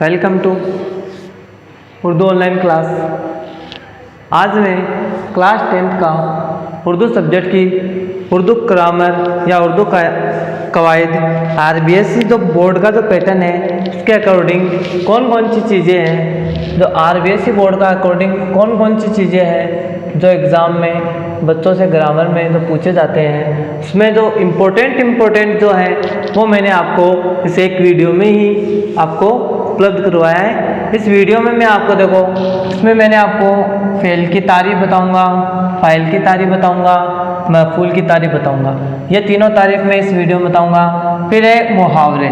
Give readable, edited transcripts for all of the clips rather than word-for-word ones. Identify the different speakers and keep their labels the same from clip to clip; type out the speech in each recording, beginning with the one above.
Speaker 1: Welcome to Urdu online class. आज मैं class 10th का उर्दू सब्जेक्ट की उर्दू ग्रामर या उर्दू का कवायद आरबीएससी जो बोर्ड का जो पैटर्न है उसके अकॉर्डिंग कौन कौन सी चीज़ें हैं, जो आरबीएससी बोर्ड का अकॉर्डिंग कौन कौन सी चीज़ें हैं जो एग्ज़ाम में बच्चों से ग्रामर में जो पूछे जाते हैं, उसमें जो इम्पोर्टेंट जो है वो मैंने आपको इस एक वीडियो में ही आपको उपलब्ध करवाया है। इस वीडियो में मैं आपको देखो, इसमें मैंने आपको फ़ेल की तारीफ बताऊंगा, फ़ाइल की तारीफ बताऊंगा, मफ़ूल की तारीफ बताऊंगा। ये तीनों तारीफ मैं इस वीडियो में बताऊंगा। फिर है मुहावरे,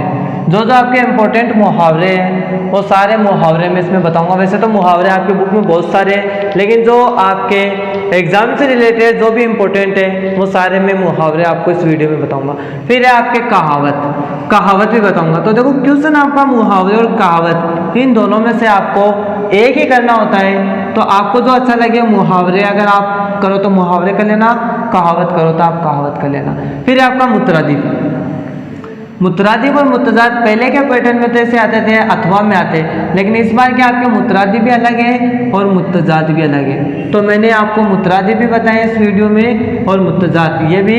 Speaker 1: जो आपके इम्पोर्टेंट मुहावरे हैं वो सारे मुहावरे में इसमें बताऊंगा। वैसे तो मुहावरे आपके बुक में बहुत सारे हैं, लेकिन जो आपके एग्ज़ाम से रिलेटेड जो भी इम्पोर्टेंट है वो सारे मैं मुहावरे आपको इस वीडियो में बताऊंगा। फिर है आपके कहावत भी बताऊंगा। तो देखो, क्वेश्चन आपका मुहावरे और कहावत, इन दोनों में से आपको एक ही करना होता है। तो आपको जो अच्छा लगे, मुहावरे अगर आप करो तो मुहावरे कर लेना, कहावत करो तो आप कहावत कर लेना। फिर आपका मुतरादिफ और मुतजाद पहले के पैटर्न में तो ऐसे आते थे, अथवा में आते, लेकिन इस बार क्या आपके मुतरादिफ भी अलग है और मुतजाद भी अलग है। तो मैंने आपको मुतरादिफ भी बताए इस वीडियो में और मुतजाद ये भी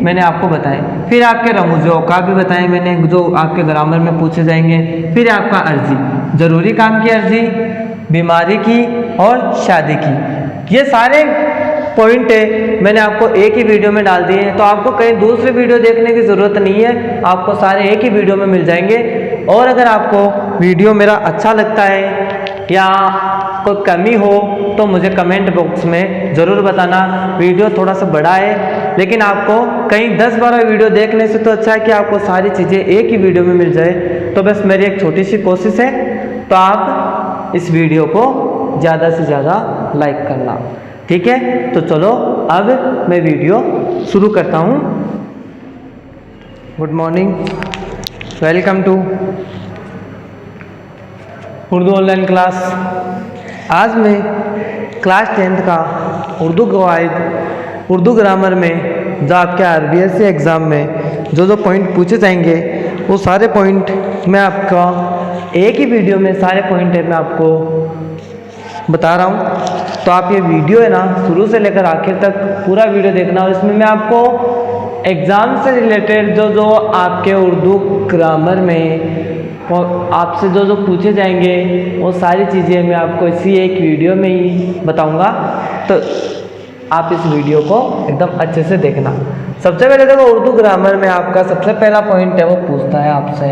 Speaker 1: मैंने आपको बताए। फिर आपके रमूज़ औक़ाफ़ भी बताए मैंने, जो आपके ग्रामर में पूछे जाएंगे। फिर आपका अर्जी, ज़रूरी काम की अर्जी, बीमारी की और शादी की, ये सारे पॉइंट है मैंने आपको एक ही वीडियो में डाल दिए हैं। तो आपको कहीं दूसरे वीडियो देखने की ज़रूरत नहीं है, आपको सारे एक ही वीडियो में मिल जाएंगे। और अगर आपको वीडियो मेरा अच्छा लगता है या कोई कमी हो तो मुझे कमेंट बॉक्स में ज़रूर बताना। वीडियो थोड़ा सा बड़ा है, लेकिन आपको कहीं 10-12 वीडियो देखने से तो अच्छा है कि आपको सारी चीज़ें एक ही वीडियो में मिल जाए। तो बस मेरी एक छोटी सी कोशिश है, तो आप इस वीडियो को ज़्यादा से ज़्यादा लाइक करना, ठीक है। तो चलो अब मैं वीडियो शुरू करता हूँ। Good morning, welcome to Urdu online class. आज मैं क्लास 10th का उर्दू कवायद उर्दू ग्रामर में जो आपके आरबीएससी एग्ज़ाम में जो पॉइंट पूछे जाएंगे वो सारे पॉइंट मैं आपका एक ही वीडियो में सारे पॉइंट है मैं आपको बता रहा हूँ। तो आप ये वीडियो है ना शुरू से लेकर आखिर तक पूरा वीडियो देखना, और इसमें मैं आपको एग्ज़ाम से रिलेटेड जो आपके उर्दू ग्रामर में और आपसे जो पूछे जाएंगे वो सारी चीज़ें मैं आपको इसी एक वीडियो में ही बताऊंगा। तो आप इस वीडियो को एकदम अच्छे से देखना। सबसे पहले देखो, उर्दू ग्रामर में आपका सबसे पहला पॉइंट है वो पूछता है आपसे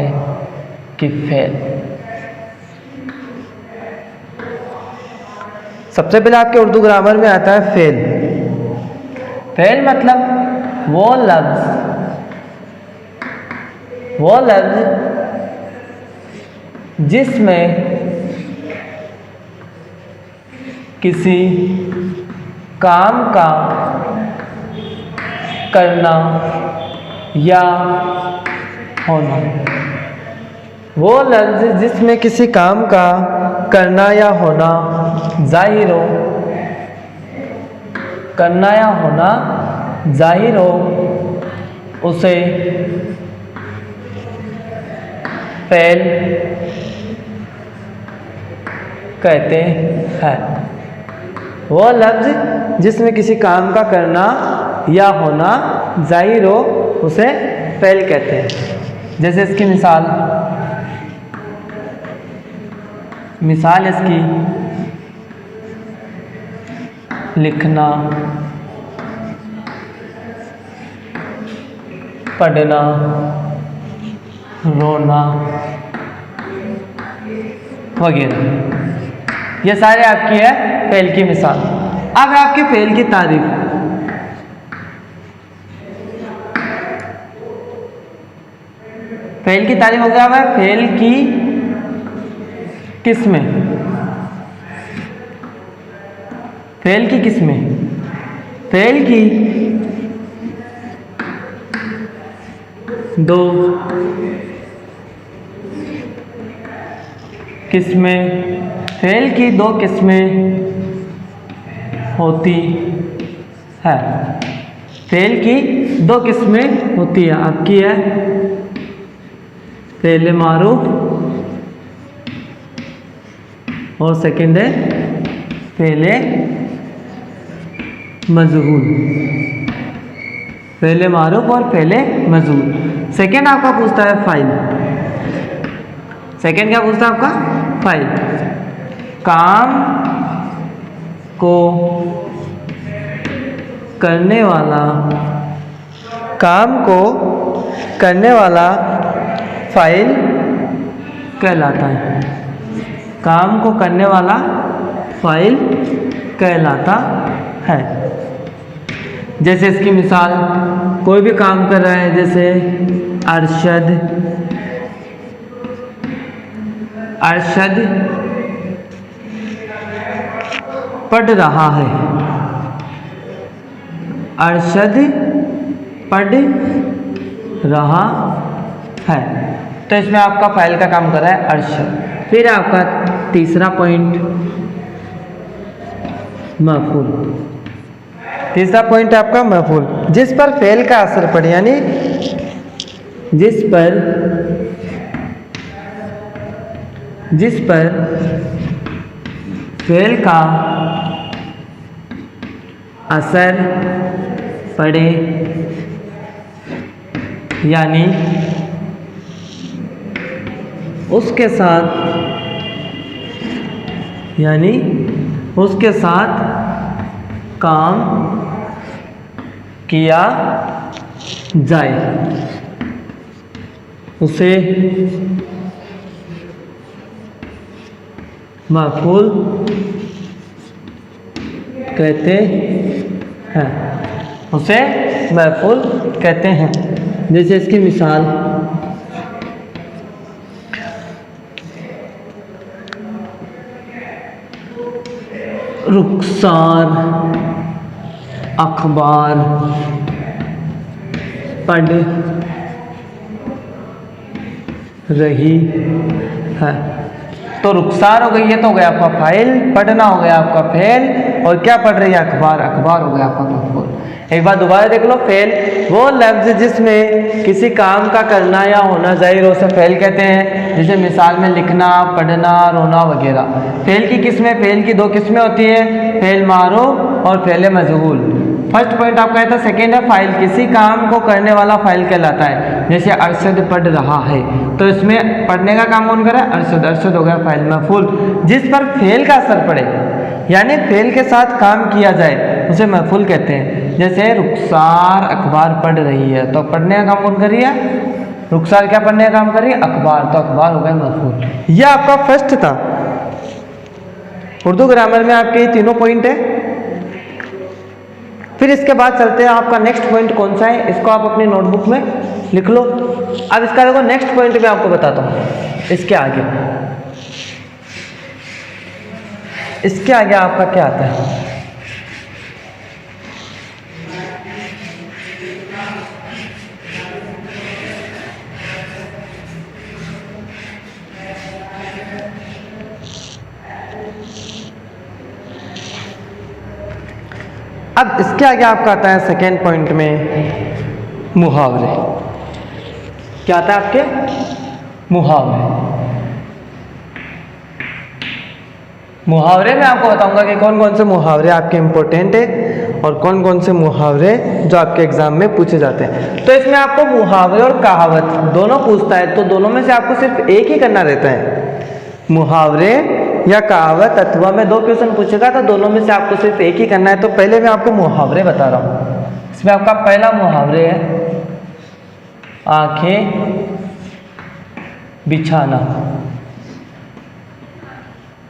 Speaker 1: कि फेल। सबसे पहले आपके उर्दू ग्रामर में आता है फेल। फेल मतलब वो लफ्ज़ जिसमें किसी काम का करना या होना, वो लफ्ज़ जिसमें किसी काम का करना या होना जाहिर हो, करना या होना जाहिर हो, उसे फेल कहते हैं। वो लफ्ज़ जिसमें किसी काम का करना या होना जाहिर हो उसे फेल कहते हैं। जैसे इसकी मिसाल इसकी लिखना, पढ़ना, रोना वगैरह, ये सारे आपकी है फेल की मिसाल। अब आपकी फेल की तारीफ। फेल की तारीफ हो गया है फेल की किस्में। फेल की किस्में, फेल की दो किस्में, फेल की दो किस्में होती है। फेल की दो किस्में होती है, आपकी है फेल मारूफ और सेकंड है फेले मजहूल, फेले मारूफ और फेले मजहूल। सेकंड आपका पूछता है फाइल। सेकंड क्या पूछता है आपका? फाइल। काम को करने वाला, काम को करने वाला फाइल कहलाता है। काम को करने वाला फाइल कहलाता है। जैसे इसकी मिसाल, कोई भी काम कर रहा है, जैसे अरशद, अरशद पढ़ रहा है, अरशद पढ़ रहा है। तो इसमें आपका फाइल का काम कर रहा है अरशद। फिर आपका तीसरा पॉइंट मफूल। तीसरा पॉइंट आपका मफूल, जिस पर फेल का असर पड़े, यानी जिस पर फेल का असर पड़े, यानी उसके साथ काम किया जाए, उसे मफूल कहते हैं, उसे मफूल कहते हैं। जैसे इसकी मिसाल, रुखसार अखबार पढ़ रही है। तो रुखसार हो गई है, तो हो गया आपका फाइल, पढ़ना हो गया आपका फेल, और क्या पढ़ रही है? अखबार, अखबार हो गया आपका मफूल। एक बार दोबारा देख लो, फेल वो लफ्ज जिसमें किसी काम का करना या होना जाहिर हो, उसे फेल कहते हैं। जैसे मिसाल में लिखना, पढ़ना, रोना वगैरह। फेल की किस्में, फेल की दो किस्में होती हैं, फेल मारूफ और फेल मजहूल। फर्स्ट पॉइंट आपका है था, सेकेंड है फाइल, किसी काम को करने वाला फाइल कहलाता है। जैसे अरशद पढ़ रहा है, तो इसमें पढ़ने का काम कौन कर रहा है? अरशद, अरशद हो गया फाइल। मफूल, जिस पर फेल का असर पड़े, यानी फेल के साथ काम किया जाए, उसे मफूल कहते हैं। जैसे रुखसार अखबार पढ़ रही है, तो पढ़ने का काम कौन कर रही है? रुखसार क्या पढ़ने का काम कर रही है? अखबार, तो अखबार हो गया मफूल। यह आपका फर्स्ट था। उर्दू ग्रामर में आपके ये तीनों पॉइंट है। फिर इसके बाद चलते हैं, आपका नेक्स्ट पॉइंट कौन सा है, इसको आप अपनी नोटबुक में लिख लो। अब इसका देखो नेक्स्ट पॉइंट मैं आपको बताता हूँ। इसके आगे आपका क्या आता है? अब इसके आगे आपका आता है सेकेंड पॉइंट में मुहावरे। क्या आता है आपके? मुहावरे। मुहावरे में आपको बताऊंगा कि कौन कौन से मुहावरे आपके इम्पोर्टेंट है और कौन कौन से मुहावरे जो आपके एग्जाम में पूछे जाते हैं। तो इसमें आपको मुहावरे और कहावत दोनों पूछता है, तो दोनों में से आपको सिर्फ एक ही करना रहता है। मुहावरे या कहावत अथवा में दो क्वेश्चन पूछेगा, तो दोनों में से आपको सिर्फ एक ही करना है। तो पहले मैं आपको मुहावरे बता रहा हूँ। इसमें आपका पहला मुहावरे है आंखें बिछाना।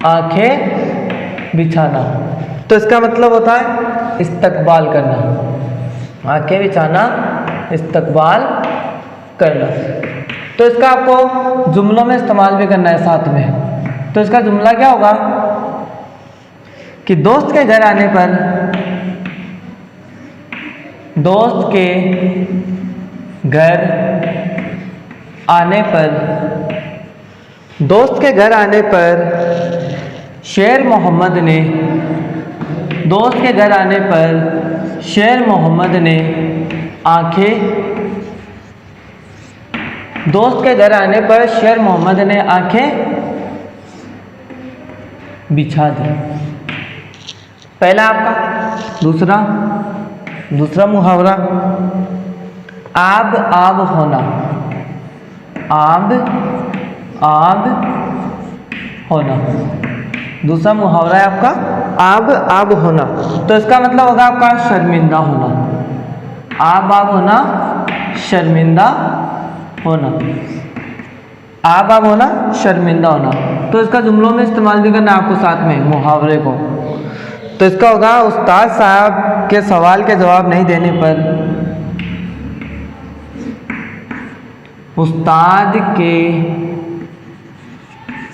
Speaker 1: आंखें बिछाना, तो इसका मतलब होता है इस्तकबाल करना। आंखें बिछाना, इस्तकबाल करना। तो इसका आपको जुमलों में इस्तेमाल भी करना है साथ में। तो इसका जुमला क्या होगा कि दोस्त के घर आने पर, दोस्त के घर आने पर, दोस्त के घर आने पर शेर मोहम्मद ने, दोस्त के घर आने पर शेर मोहम्मद ने आंखें, दोस्त के घर आने पर शेर मोहम्मद ने आंखें बिछा दे। पहला आपका। दूसरा मुहावरा, आब आब होना। आब आब होना, दूसरा मुहावरा है आपका आब आब होना। तो इसका मतलब होगा आपका शर्मिंदा होना। आब आब होना, शर्मिंदा होना। आब आब होना, शर्मिंदा होना। तो इसका जुमलों में इस्तेमाल भी करना है आपको साथ में मुहावरे को। तो इसका होगा उस्ताद साहब के सवाल के जवाब नहीं देने पर। उस्ताद के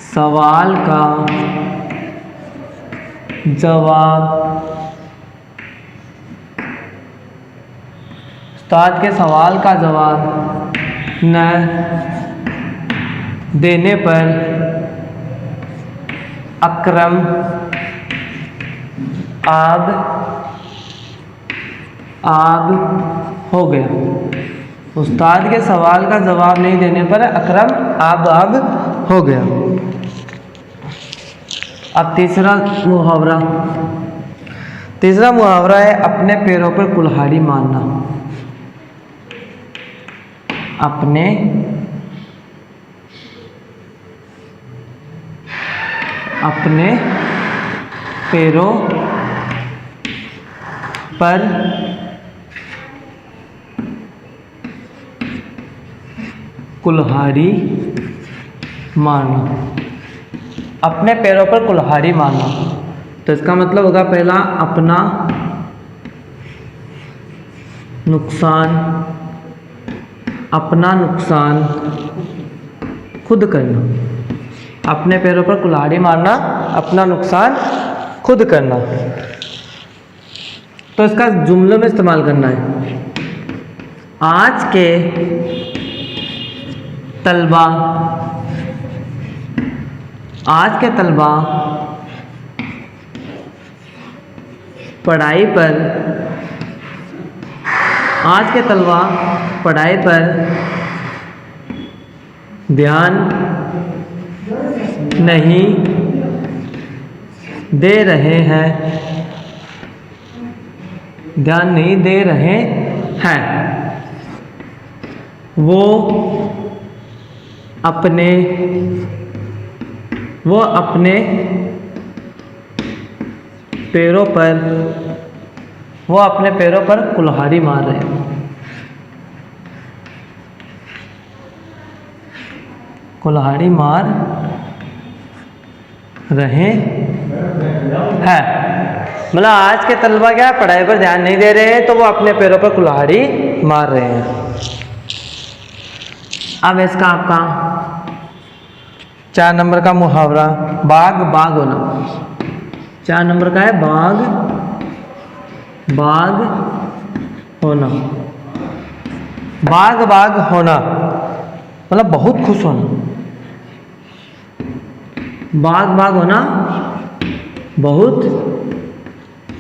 Speaker 1: सवाल का जवाब, उस्ताद के सवाल का जवाब न देने पर अकरम आब आब हो गया। उस्ताद के सवाल का जवाब नहीं देने पर अकरम आब आब हो गया। अब तीसरा मुहावरा है अपने पैरों पर कुल्हाड़ी मारना। अपने पैरों पर कुल्हाड़ी मारना। अपने पैरों पर कुल्हाड़ी मारना, तो इसका मतलब होगा पहला अपना नुकसान खुद करना। अपने पैरों पर कुल्हाड़ी मारना, अपना नुकसान खुद करना। तो इसका जुमलों में इस्तेमाल करना है। आज के तलबा पढ़ाई पर ध्यान नहीं दे रहे हैं। वो अपने पैरों पर कुल्हाड़ी मार रहे हैं। कुल्हाड़ी मार रहे हैं, मतलब आज के तलबा क्या पढ़ाई पर ध्यान नहीं दे रहे हैं, तो वो अपने पैरों पर कुल्हाड़ी मार रहे हैं। अब इसका आपका 4 नंबर का मुहावरा बाग बाग होना। 4 नंबर का है बाग होना। बाग होना मतलब बहुत खुश होना। बाग होना, बहुत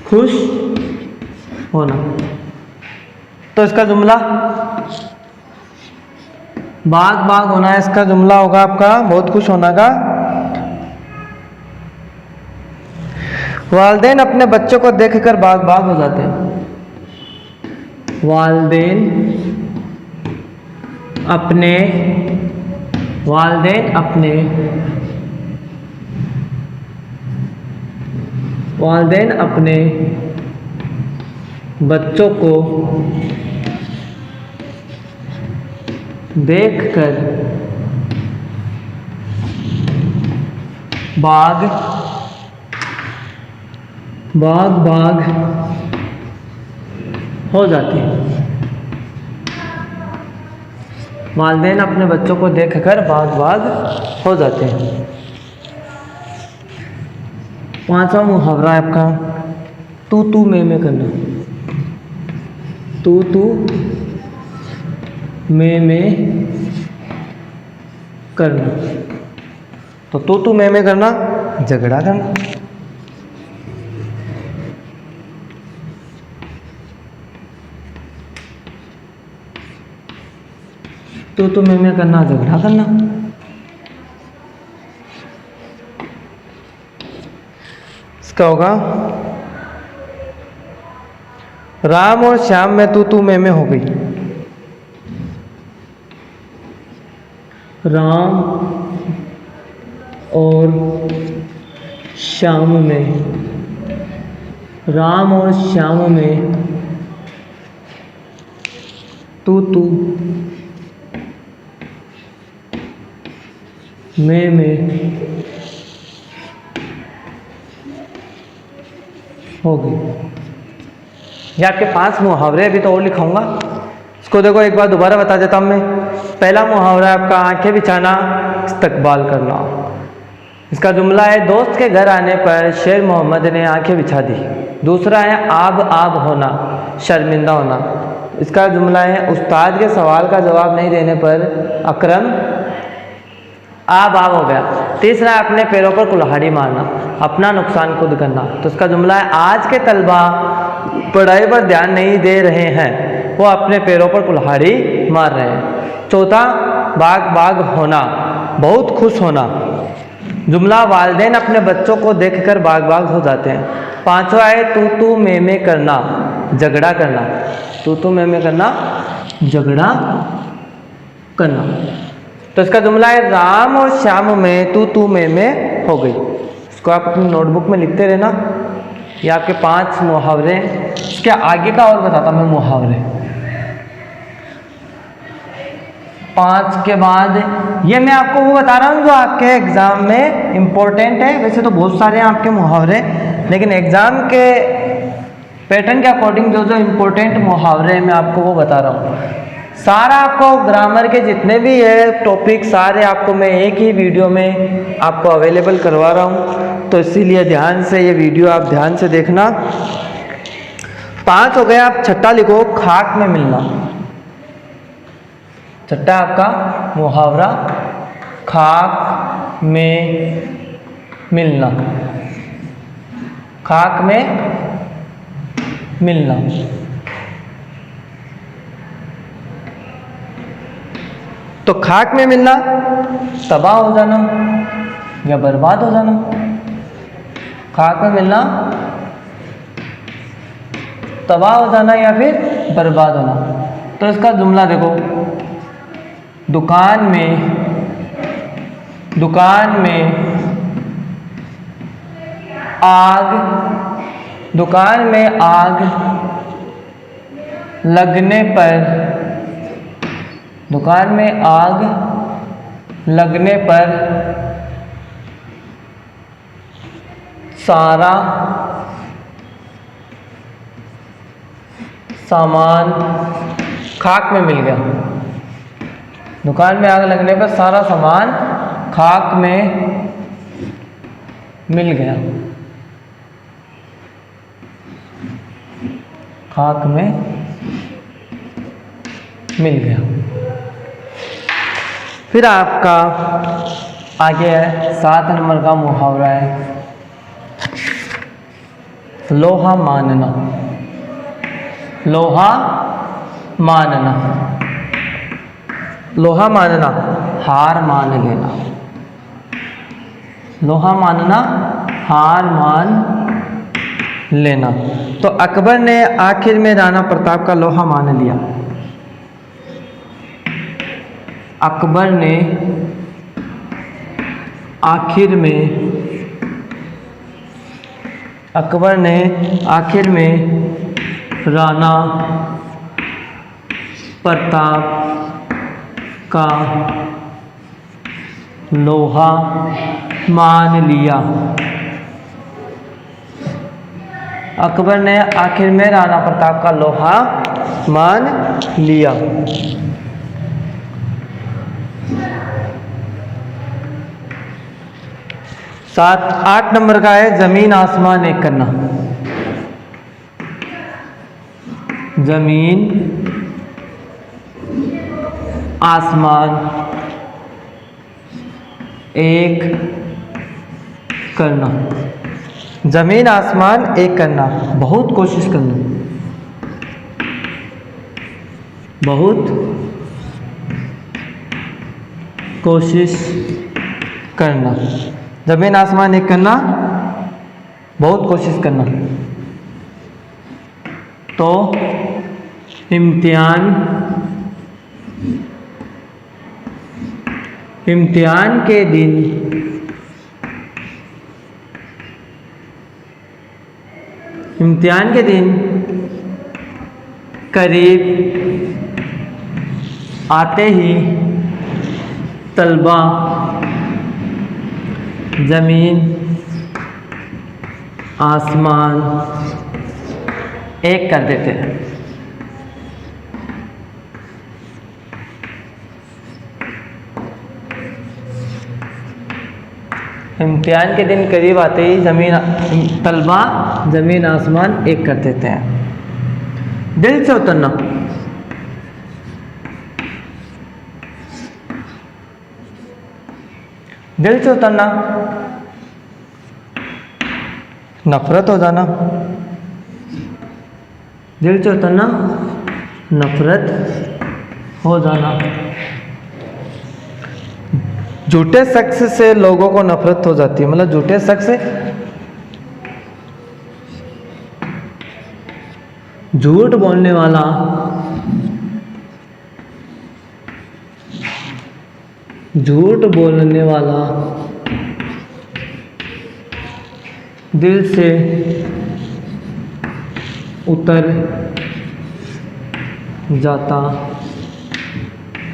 Speaker 1: खुश होना। तो इसका जुमला बाग होना, इसका जुमला होगा आपका बहुत खुश होना का। वालिदैन अपने बच्चों को देखकर बाग हो जाते हैं। वालिदैन अपने बच्चों को देखकर बाग हो जाती है। वालिदैन अपने बच्चों को देखकर बाग हो जाते हैं। 5वां मुहावरा है आपका तू मैं करना। तू मैं करना, तो तू मैं करना झगड़ा करना। तू मैं करना झगड़ा करना। इसका होगा राम और श्याम में तू मैं हो गई। राम और श्याम में, राम और श्याम में तू मैं हो गई। ये आपके 5 मुहावरे अभी तो और लिखाऊंगा। इसको देखो एक बार दोबारा बता देता हूँ मैं। पहला मुहावरा है आपका आंखें बिछाना, इस्तकबाल करना। इसका जुमला है दोस्त के घर आने पर शेर मोहम्मद ने आंखें बिछा दी। दूसरा है आब होना, शर्मिंदा होना। इसका जुमला है उस्ताद के सवाल का जवाब नहीं देने पर अकरम आब हो गया। तीसरा है अपने पैरों पर कुल्हाड़ी मारना, अपना नुकसान खुद करना। तो इसका जुमला है आज के तलबा पढ़ाई पर ध्यान नहीं दे रहे हैं, वो अपने पैरों पर कुल्हाड़ी मार रहे हैं। चौथा बाग होना, बहुत खुश होना। जुमला वालिदैन अपने बच्चों को देखकर बाग हो जाते हैं। पांचवा है तू मैं करना, झगड़ा करना। तू मैं करना, झगड़ा करना। तो इसका जुमला है राम और श्याम में तू मैं हो गई। इसको आप अपनी नोटबुक में लिखते रहना। ये आपके 5 मुहावरे। इसके आगे का और बताता मैं मुहावरे। 5 के बाद ये मैं आपको वो बता रहा हूँ जो आपके एग्जाम में इम्पोर्टेंट है। वैसे तो बहुत सारे हैं आपके मुहावरे, लेकिन एग्जाम के पैटर्न के अकॉर्डिंग जो इम्पोर्टेंट मुहावरे हैं मैं आपको वो बता रहा हूँ। सारा आपको ग्रामर के जितने भी है टॉपिक सारे आपको मैं एक ही वीडियो में आपको अवेलेबल करवा रहा हूँ। तो इसीलिए ध्यान से ये वीडियो आप ध्यान से देखना। 5 हो गया। आप छठा लिखो, खाक में मिलना। छठा आपका मुहावरा खाक में मिलना। खाक में मिलना। तो खाक में मिलना तबाह हो जाना या बर्बाद हो जाना। खाक में मिलना तबाह हो जाना या फिर बर्बाद होना। तो इसका जुमला देखो, दुकान में आग लगने पर, दुकान में आग लगने पर सारा सामान खाक में मिल गया। दुकान में आग लगने पर सारा सामान खाक में मिल गया। खाक में मिल गया। फिर आपका आगे है 7 नंबर का मुहावरा है लोहा मानना। लोहा मानना, लोहा मानना हार मान लेना। लोहा मानना हार मान लेना। तो अकबर ने आखिर में राणा प्रताप का लोहा मान लिया। अकबर ने आखिर में राणा प्रताप का लोहा मान लिया। अकबर ने आखिर में राणा प्रताप का लोहा मान लिया। 8 नंबर का है जमीन आसमान एक करना। जमीन आसमान एक करना। जमीन आसमान एक करना, बहुत कोशिश करना, बहुत कोशिश करना। जमीन आसमान एक करना, बहुत कोशिश करना। तो इम्तिहान के दिन करीब आते ही तलबा ज़मीन आसमान एक कर देते हैं। इम्तिहान के दिन करीब आते ही तलबा ज़मीन आसमान एक कर देते हैं। दिल से उतरना, दिल से उतरना, नफरत हो जाना, दिल से उतरना, नफरत हो जाना। झूठे शख्स से लोगों को नफरत हो जाती है, मतलब झूठे शख्स से, झूठ बोलने वाला दिल से उतर जाता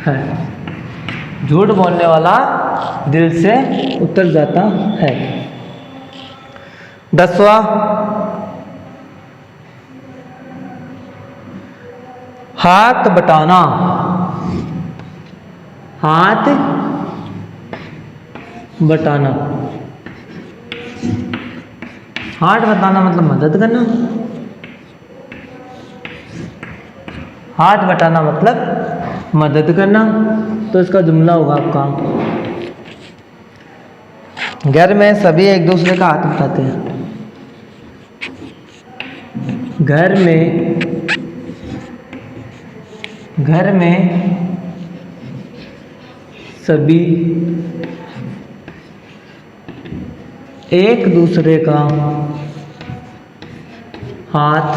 Speaker 1: है। झूठ बोलने वाला दिल से उतर जाता है। 10वां, हाथ बटाना, हाथ बटाना। हाथ बटाना मतलब मदद करना, हाथ बटाना मतलब मदद करना। तो इसका जुमला होगा आपका, घर में सभी एक दूसरे का हाथ बटाते हैं। घर में सभी एक दूसरे का हाथ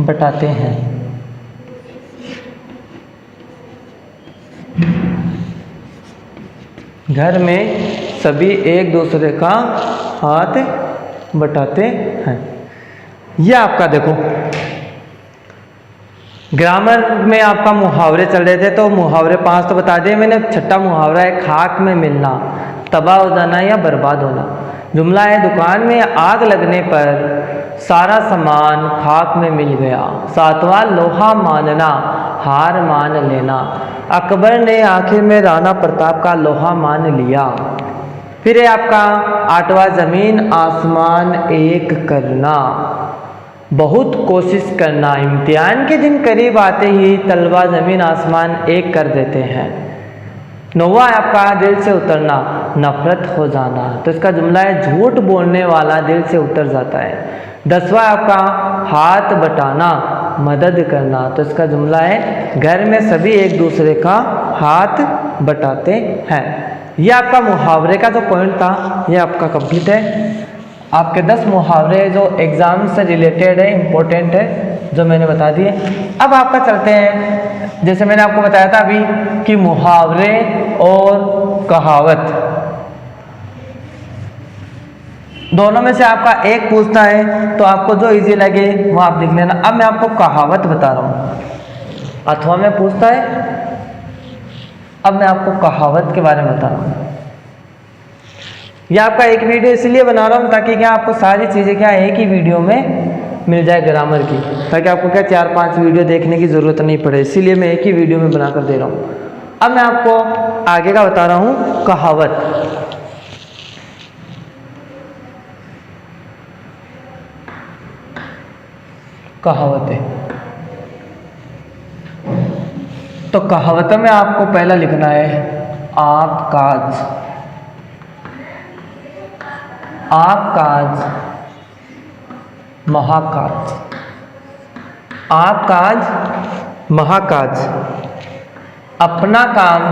Speaker 1: बटाते हैं। घर में सभी एक दूसरे का हाथ बटाते हैं। यह आपका देखो ग्रामर में आपका मुहावरे चल रहे थे, तो मुहावरे 5 तो बता दिए मैंने। छठा मुहावरा है खाक में मिलना, तबाह हो जाना या बर्बाद होना। जुमला है दुकान में आग लगने पर सारा सामान खाक में मिल गया। 7वां लोहा मानना, हार मान लेना। अकबर ने आखिर में राणा प्रताप का लोहा मान लिया। फिर है आपका 8वां ज़मीन आसमान एक करना, बहुत कोशिश करना। इम्तिहान के दिन करीब आते ही तलबा ज़मीन आसमान एक कर देते हैं। 9वां है आपका दिल से उतरना, नफरत हो जाना। तो इसका जुमला है झूठ बोलने वाला दिल से उतर जाता है। 10वां आपका हाथ बटाना, मदद करना। तो इसका जुमला है घर में सभी एक दूसरे का हाथ बटाते हैं। यह आपका मुहावरे का जो पॉइंट था यह आपका कंप्लीट है। आपके 10 मुहावरे जो एग्ज़ाम से रिलेटेड है, इम्पोर्टेंट है, जो मैंने बता दिए। अब आपका चलते हैं, जैसे मैंने आपको बताया था अभी कि मुहावरे और कहावत दोनों में से आपका एक पूछता है, तो आपको जो इजी लगे वो आप लिख लेना। अब मैं आपको कहावत बता रहा हूँ, अथवा में पूछता है, अब मैं आपको कहावत के बारे में बता रहा हूँ। यह आपका एक वीडियो इसलिए बना रहा हूँ ताकि क्या आपको सारी चीज़ें क्या एक ही वीडियो में मिल जाए ग्रामर की, ताकि आपको क्या 4-5 वीडियो देखने की ज़रूरत नहीं पड़े। इसीलिए मैं एक ही वीडियो में बनाकर दे रहा हूँ। अब मैं आपको आगे का बता रहा हूँ कहावत। कहावतें, तो कहावतों में आपको पहला लिखना है आप काज, आप काज महाकाज, आप काज महाकाज। अपना काम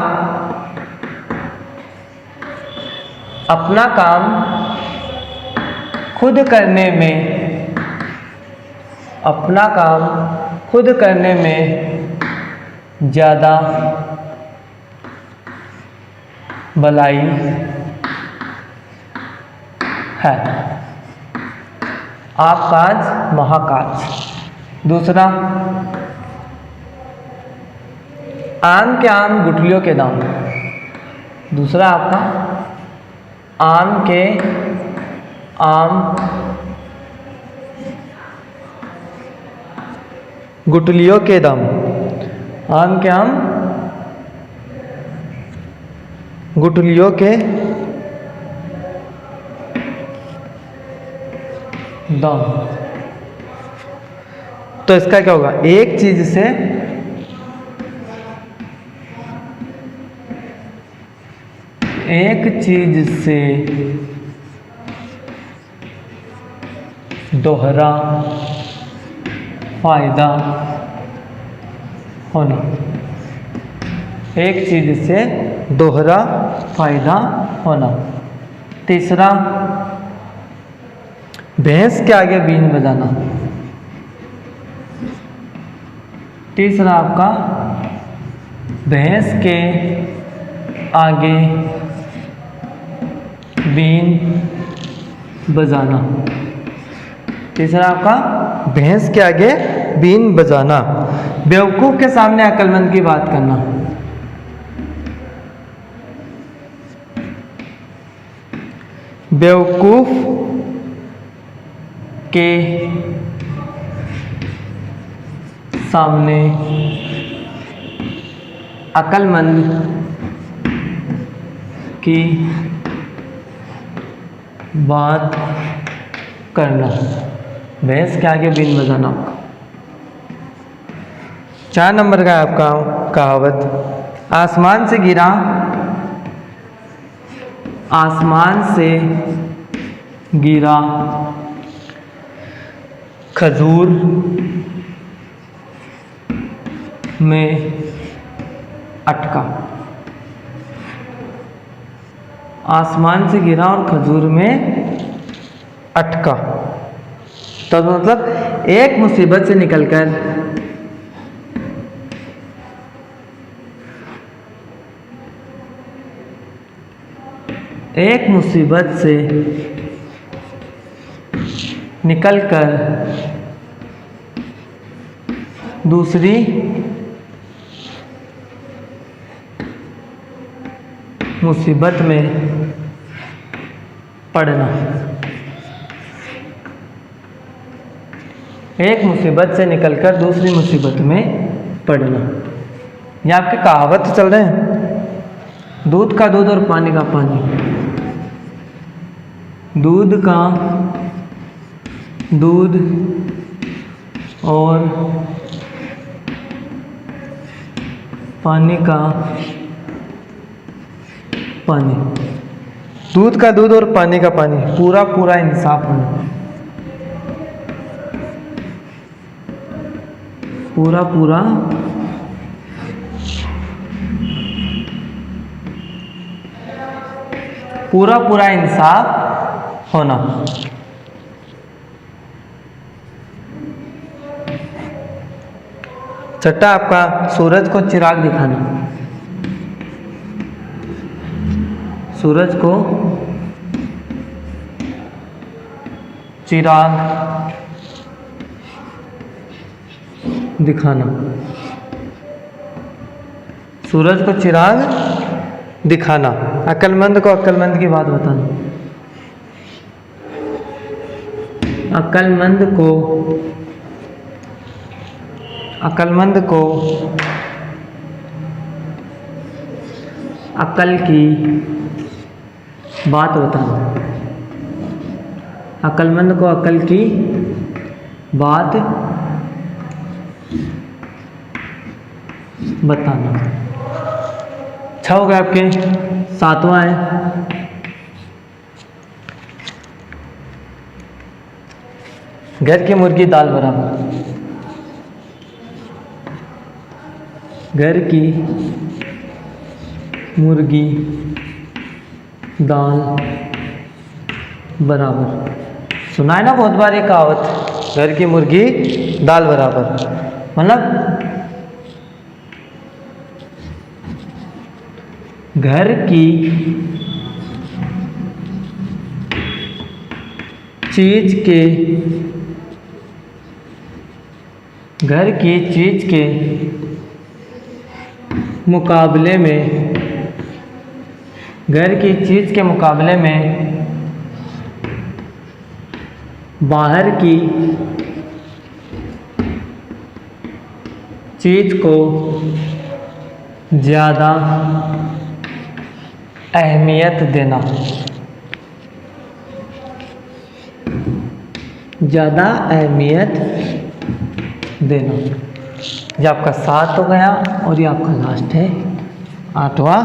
Speaker 1: अपना काम खुद करने में, अपना काम खुद करने में ज़्यादा भलाई है। आकाश महाकाश। दूसरा, आम के आम गुठलियों के दाम। दूसरा आपका, आम के आम गुठलियों के दाम। आम के आम गुठलियों के दाम। तो इसका क्या होगा, एक चीज से दोहरा फायदा होना। एक चीज से दोहरा फायदा होना। तीसरा, भैंस के आगे बीन बजाना। तीसरा आपका, भैंस के आगे बीन बजाना। तीसरा आपका, भैंस के आगे बीन बजाना। बेवकूफ के सामने अक्लमंद की बात करना। बेवकूफ के सामने अक्लमंद की बात करना। भैंस के आगे बीन बजाना। 4 नंबर का आपका कहावत, आसमान से गिरा, आसमान से गिरा खजूर में अटका। आसमान से गिरा और खजूर में अटका। तो मतलब एक मुसीबत से निकलकर दूसरी मुसीबत में पड़ना। एक मुसीबत से निकलकर दूसरी मुसीबत में पड़ना। ये आपके कहावत चल रहे हैं। दूध का दूध और पानी का पानी। दूध का दूध और पानी का पानी। दूध का दूध और पानी का पानी। पूरा पूरा इंसाफ होना। पूरा पूरा पूरा पूरा इंसाफ होना। छठा आपका, सूरज को चिराग दिखाना। सूरज को चिराग दिखाना। सूरज को चिराग दिखाना। अक्लमंद को अक्लमंद की बात बताना। अक्लमंद को अक्ल की बात बताना। अक्लमंद को अक्ल की बात बताना। अच्छा हो गया आपके। 7वां है, घर की मुर्गी दाल बराबर। घर की मुर्गी दाल बराबर। सुना है ना बहुत बार ये कहावत, घर की मुर्गी दाल बराबर। मतलब घर की चीज के मुकाबले में बाहर की चीज को ज़्यादा अहमियत देना। ये आपका 7 हो गया और ये आपका लास्ट है 8वां।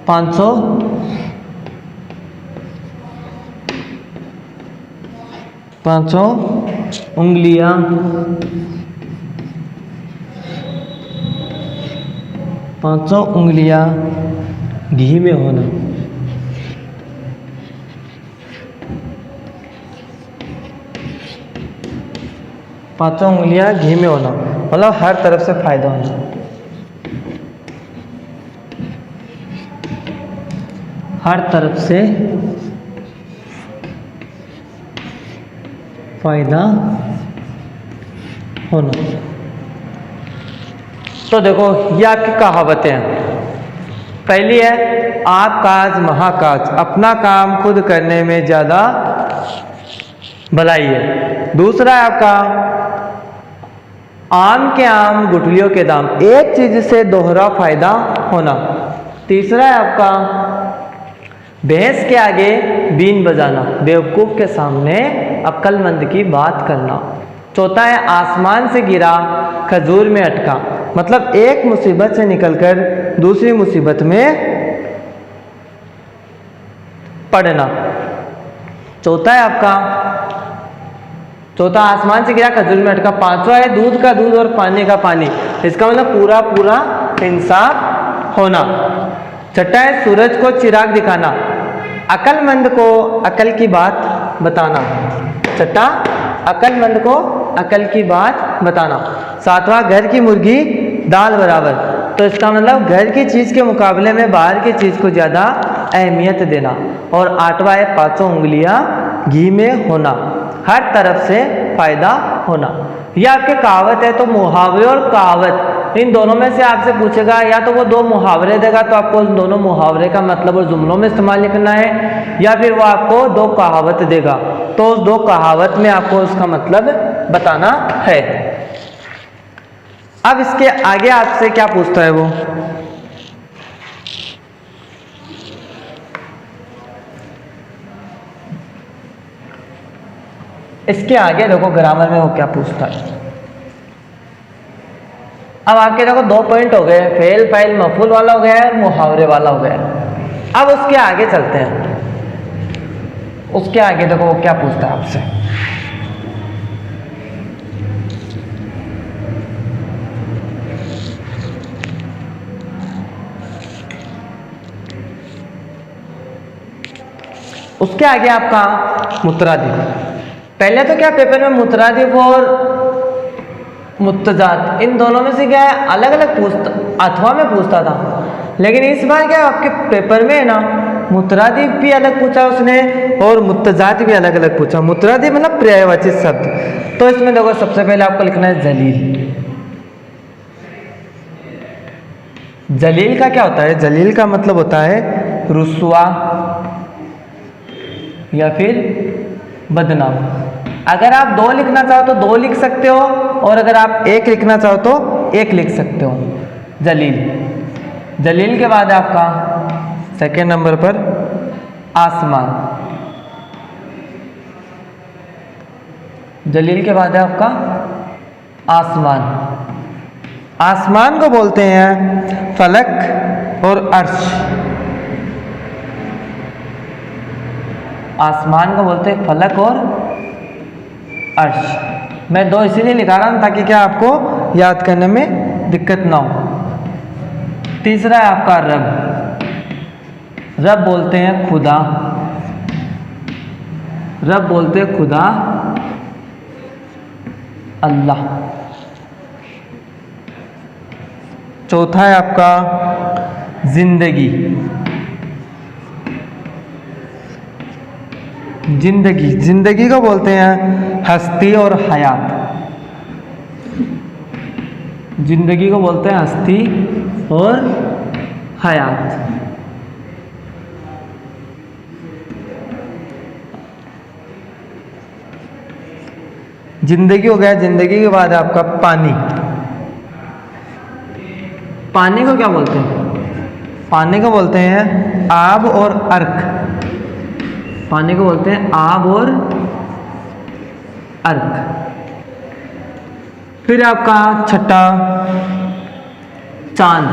Speaker 1: 500 उंगलियां घी में होना। पांचों उंगलियां घी में होना मतलब हर तरफ से फायदा होना। हर तरफ से फायदा होना। तो देखो ये आपकी कहावतें हैं। पहली है आप काज महाकाज, अपना काम खुद करने में ज़्यादा भलाई है। दूसरा है आपका आम के आम गुठलियों के दाम, एक चीज से दोहरा फायदा होना। तीसरा है आपका भैंस के आगे बीन बजाना, बेवकूफ के सामने अक्लमंद की बात करना। चौथा है आसमान से गिरा खजूर में अटका, मतलब एक मुसीबत से निकलकर दूसरी मुसीबत में पड़ना। चौथा है आपका आसमान से गिरा खजूर में अटका। पांचवा है दूध का दूध और पानी का पानी, इसका मतलब पूरा पूरा इंसाफ होना। छठा है सूरज को चिराग दिखाना, अक्लमंद को अकल की बात बताना। छठा अक्लमंद को अकल की बात बताना। सातवां घर की मुर्गी दाल बराबर, तो इसका मतलब घर की चीज के मुकाबले में बाहर की चीज को ज्यादा अहमियत देना। और आठवां है पांचों उंगलियां घी में होना, हर तरफ से फायदा होना। यह आपके कहावत है। तो मुहावरे और कहावत इन दोनों में से आपसे पूछेगा, या तो वो 2 मुहावरे देगा तो आपको उन दोनों मुहावरे का मतलब और जुमलों में इस्तेमाल लिखना है, या फिर वो आपको 2 कहावत देगा तो उस 2 कहावत में आपको उसका मतलब बताना है। अब इसके आगे आपसे क्या पूछता है वो, इसके आगे देखो ग्रामर में वो क्या पूछता है। अब आपके देखो 2 पॉइंट हो गए, फेल फाइल मफूल वाला हो गया और मुहावरे वाला हो गया। अब उसके आगे चलते हैं। उसके आगे देखो वो क्या पूछता है आपसे। उसके आगे आपका मुतरादिफ। पहले तो क्या पेपर में मुतरादिफ और मुत्तजात इन दोनों में से क्या है अलग अलग पूछता, अथवा में पूछता था, लेकिन इस बार क्या आपके पेपर में है ना मुतरादिफ भी अलग पूछा उसने और मुत्तजात भी अलग अलग पूछा। मुतरादिफ मतलब पर्यायवाची शब्द। तो इसमें देखो सबसे पहले आपको लिखना है जलील। जलील का क्या होता है? जलील का मतलब होता है रुस्वा या फिर बदनाम। अगर आप 2 लिखना चाहो तो 2 लिख सकते हो, और अगर आप 1 लिखना चाहो तो 1 लिख सकते हो। जलील। जलील के बाद आपका सेकेंड नंबर पर आसमान। जलील के बाद है आपका आसमान। आसमान को बोलते हैं फलक और अर्श। आसमान को बोलते हैं फलक और अर्श। मैं 2 इसीलिए लिखा रहा हूँ ताकि क्या आपको याद करने में दिक्कत ना हो। तीसरा है आपका रब। रब बोलते हैं खुदा, रब बोलते हैं खुदा, अल्लाह। चौथा है आपका जिंदगी, जिंदगी, जिंदगी को बोलते हैं हस्ती और हयात, जिंदगी को बोलते हैं हस्ती और हयात। जिंदगी हो गया। जिंदगी के बाद आपका पानी, पानी को क्या बोलते हैं? पानी को बोलते हैं आब और अर्क, पानी को बोलते हैं आब और अर्क। फिर आपका छठा चांद,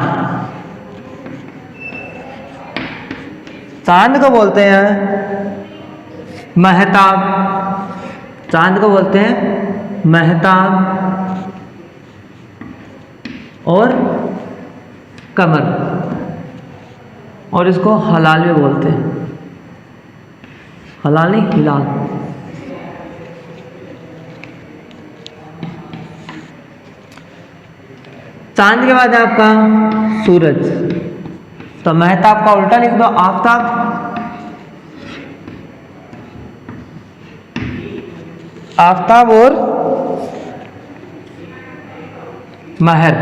Speaker 1: चांद को बोलते हैं महताब, चांद को बोलते हैं महताब और कमर, और इसको हलाल भी बोलते हैं, हलाल नहीं हिलाल। चांद के बाद आपका सूरज, तो महताब का उल्टा लिख दो आफताब, आफताब और महर।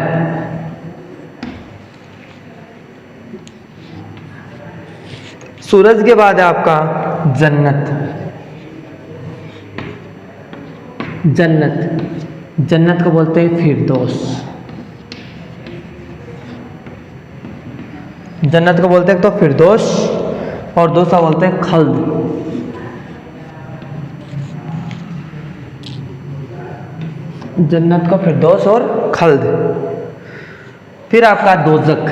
Speaker 1: सूरज के बाद है आपका जन्नत, जन्नत, जन्नत को बोलते हैं फिरदौस, जन्नत को बोलते हैं तो फिरदौस और दूसरा बोलते हैं खल्द। जन्नत को फिरदौस और खल्द। फिर आपका दोज़ख,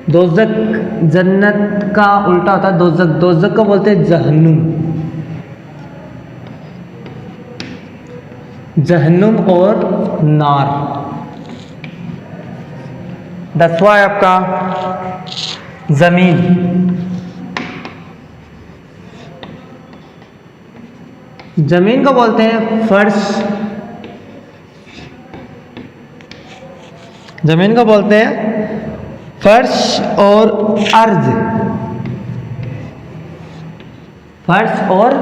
Speaker 1: दोज़ख जन्नत का उल्टा होता है दोज़ख, दोज़ख को बोलते हैं जहन्नुम, जहन्नुम और नार। 10वां है आपका जमीन, जमीन को बोलते हैं फर्श, जमीन को बोलते हैं फर्श और अर्ज, फर्श और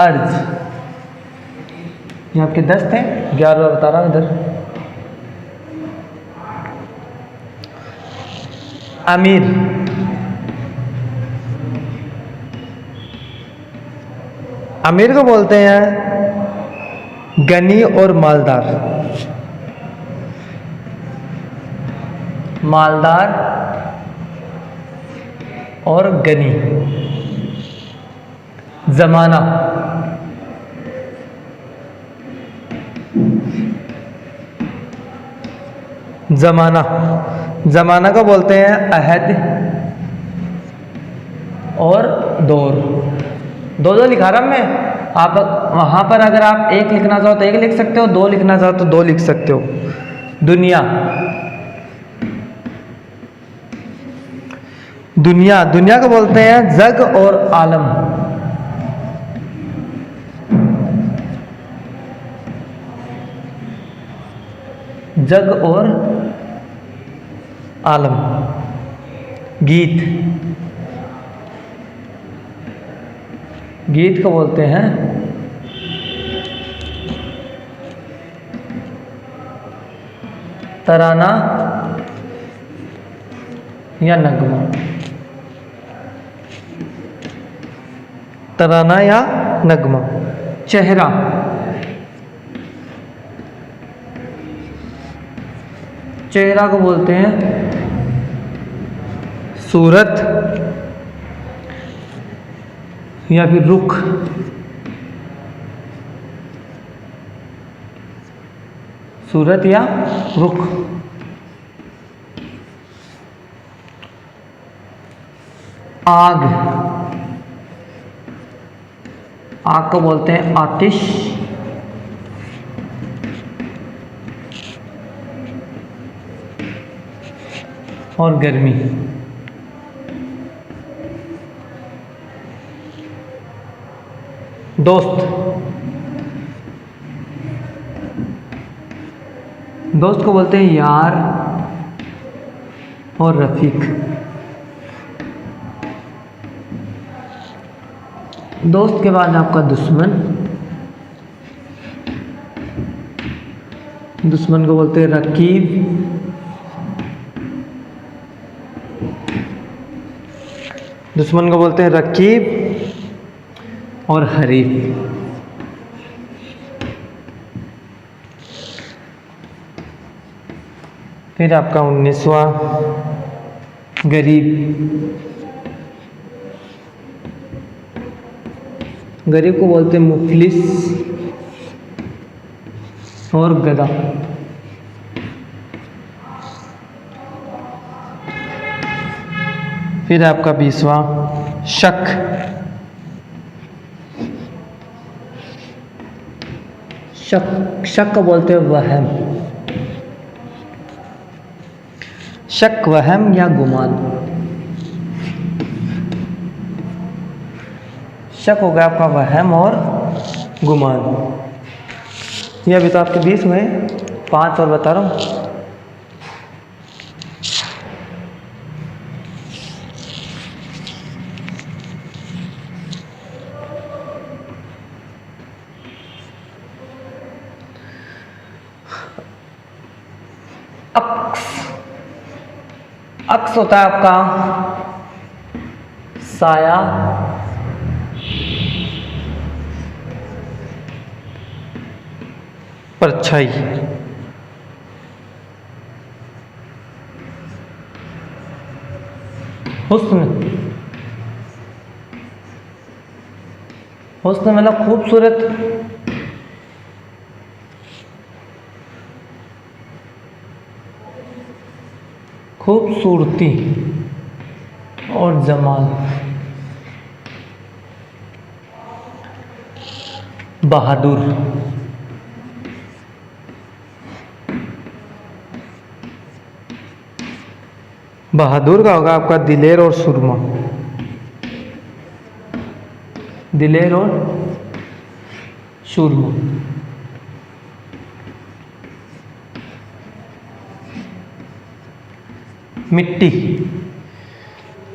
Speaker 1: अर्ज। ये आपके 10 थे, 11वां बता रहा हूं इधर। अमीर, अमीर को बोलते हैं गनी और मालदार, मालदार और गनी। जमाना, जमाना, जमाना को बोलते हैं अहद और दौर। दो लिखा रहा मैं, आप वहां पर अगर आप एक लिखना चाहो तो एक लिख सकते हो, दो लिखना चाहो तो दो लिख सकते हो। दुनिया, दुनिया, दुनिया को बोलते हैं जग और आलम, जग और आलम। गीत, गीत को बोलते हैं तराना या नगमा, तराना या नगमा। चेहरा, चेहरा को बोलते हैं सूरत या फिर रुख, सूरत या रुख। आग, आग को बोलते हैं आतिश, और गर्मी। दोस्त, दोस्त को बोलते हैं यार और रफीक। दोस्त के बाद आपका दुश्मन, दुश्मन को बोलते हैं रकीब। दुश्मन को बोलते हैं रकीब और हरीफ। फिर आपका 19वां गरीब। गरीब को बोलते हैं मुफलिस और गधा। फिर आपका 20वां शक। शक को बोलते हैं वहम। शक, वहम या गुमान। शक हो गया आपका वहम और गुमान। ये अभी तो आपके 20 हुए, 5 और बता रहा हूँ। अक्स होता है आपका साया, परछाई। हुस्न, हुस्न मतलब खूबसूरत। खूबसूरती और जमाल। बहादुर, बहादुर का होगा आपका दिलेर और सुरमा। दिलेर और सुरमा। मिट्टी,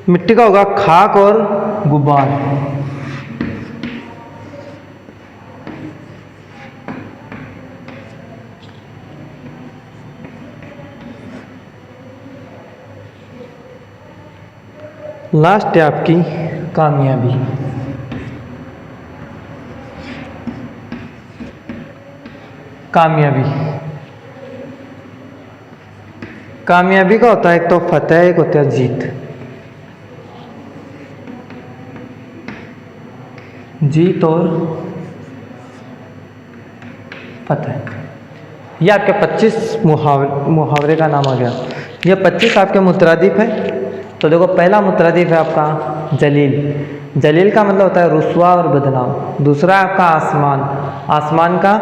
Speaker 1: मिट्टी का होगा खाक और गुबार। लास्ट है आपकी कामयाबी। कामयाबी, कामयाबी का होता है एक तो फतेह, एक होता है जीत। जीत और फतेह। ये आपके 25 मुहावरे का नाम आ गया। ये 25 आपके मुतरादिफ है। तो देखो, पहला मुतरादिफ है आपका जलील। जलील का मतलब होता है रुस्वा और बदनाम। दूसरा है आपका आसमान, आसमान का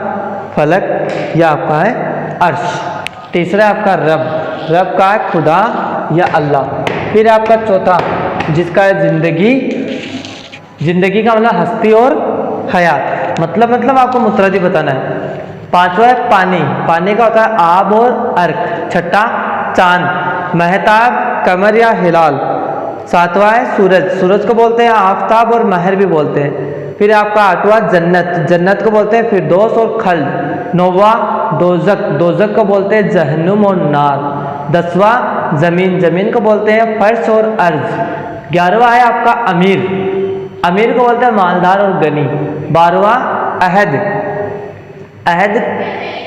Speaker 1: फलक या आपका है अर्श। तीसरा है आपका रब, रब का है खुदा या अल्लाह। फिर आपका चौथा जिसका है जिंदगी, जिंदगी का मतलब हस्ती और हयात। मतलब आपको मुतरादिफ बताना है। पांचवा है पानी, पानी का होता है आब और अर्क। छठा चांद, महताब, कमर या हिलाल। सातवां है सूरज, सूरज को बोलते हैं आफताब और महर भी बोलते हैं। फिर आपका आठवां जन्नत, जन्नत को बोलते हैं फिरदौस और खल्द। नौवां दोजक, दोजक को बोलते हैं जहन्नुम और नार। 10वां जमीन, जमीन को बोलते हैं फर्श और अर्ज। 11वां है आपका अमीर, अमीर को बोलते हैं मालदार और गनी। 12वां अहद, अहद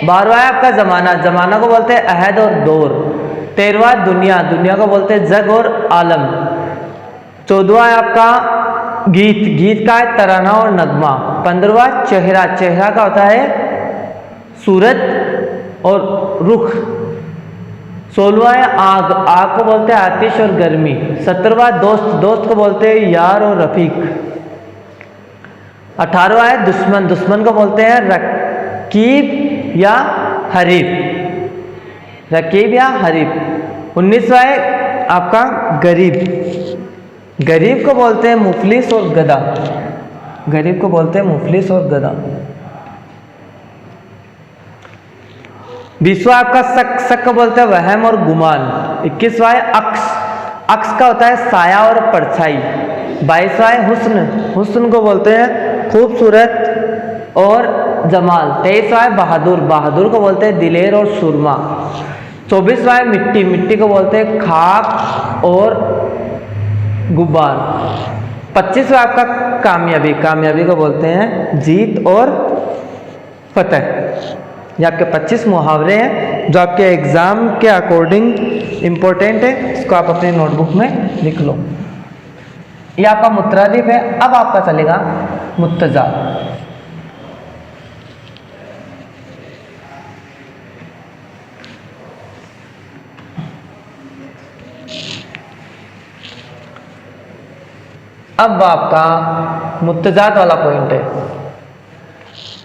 Speaker 1: 12वां है आपका ज़माना, ज़माना को बोलते हैं अहद और दौर। 13वां दुनिया, दुनिया को बोलते हैं जग और आलम। 14वां है आपका गीत, गीत का है तराना और नगमा। 15वां चेहरा, चेहरा का होता है सूरत और रुख। 16वां है आग, आग को बोलते हैं आतिश और गर्मी। 17वां दोस्त, दोस्त को बोलते हैं यार और रफीक। 18वां है दुश्मन, दुश्मन को बोलते हैं रकीब या हरीफ, रकीब या हरीफ। 19वां है आपका गरीब। गरीब को बोलते हैं मुफलिस और गधा। गरीब को बोलते हैं मुफलिस और गधा। 20वां आपका शक। शक को बोलते हैं वहम और गुमान। 21वां है अक्स। अक्स का होता है साया और परछाई। 22वां है हुस्न। हुस्न को बोलते हैं खूबसूरत और जमाल। 23वां है बहादुर। बहादुर को बोलते हैं दिलेर और सुरमा। 24वां है मिट्टी। मिट्टी को बोलते हैं खाक और गुब्बार। 25वां आपका कामयाबी। कामयाबी को बोलते हैं जीत और फतह। ये आपके 25 मुहावरे हैं जो आपके एग्जाम के अकॉर्डिंग इम्पोर्टेंट है। इसको आप अपने नोटबुक में लिख लो। ये आपका मुतरादिफ है। अब आपका चलेगा मुत्तज़ाद। अब आपका मुत्तज़ाद वाला पॉइंट है।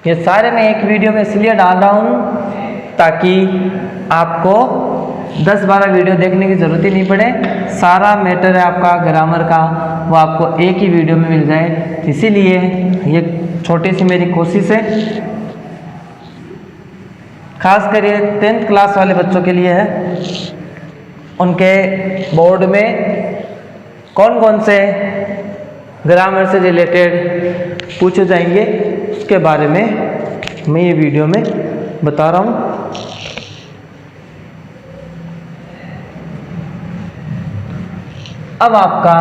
Speaker 1: ये सारे मैं एक वीडियो में इसलिए डाल रहा हूँ ताकि आपको 10-12 वीडियो देखने की ज़रूरत ही नहीं पड़े। सारा मैटर है आपका ग्रामर का वो आपको एक ही वीडियो में मिल जाए। इसीलिए ये छोटी सी मेरी कोशिश है, खास कर ये 10th क्लास वाले बच्चों के लिए है। उनके बोर्ड में कौन कौन से ग्रामर से रिलेटेड पूछे जाएंगे उसके बारे में मैं ये वीडियो में बता रहा हूँ। अब आपका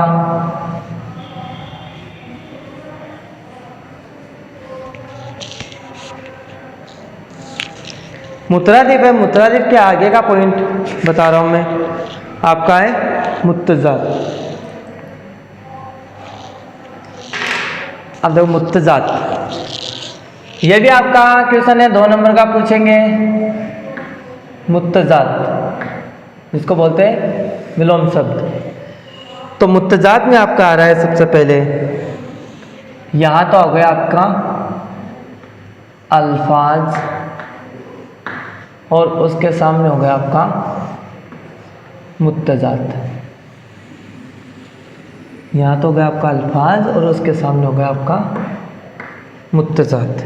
Speaker 1: मुतरादिफ है। मुतरादिफ के आगे का पॉइंट बता रहा हूँ मैं। आपका है मुत्तज़ाद। अब देखो मुत्तज़ाद, ये भी आपका क्वेश्चन है 2 नंबर का पूछेंगे। मुत्तज़ाद इसको बोलते हैं विलोम शब्द। तो मुत्तज़ाद में आपका आ रहा है सबसे पहले, यहाँ तो हो गया आपका अल्फाज और उसके सामने हो गया आपका मुत्तज़ाद। यहाँ तो हो गया आपका अल्फाज और उसके सामने हो गया आपका मुत्तज़ाद।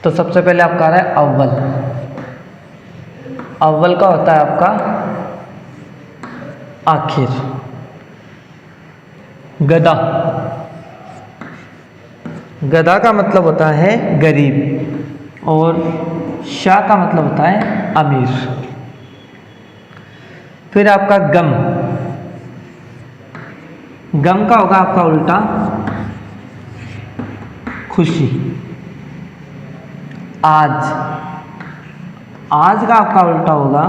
Speaker 1: तो सबसे पहले आपका आ रहा है अव्वल। अव्वल का होता है आपका आखिर। गधा। गधा का मतलब होता है गरीब और शाह का मतलब होता है अमीर। फिर आपका गम। गम का होगा आपका उल्टा खुशी। आज। आज का आपका उल्टा होगा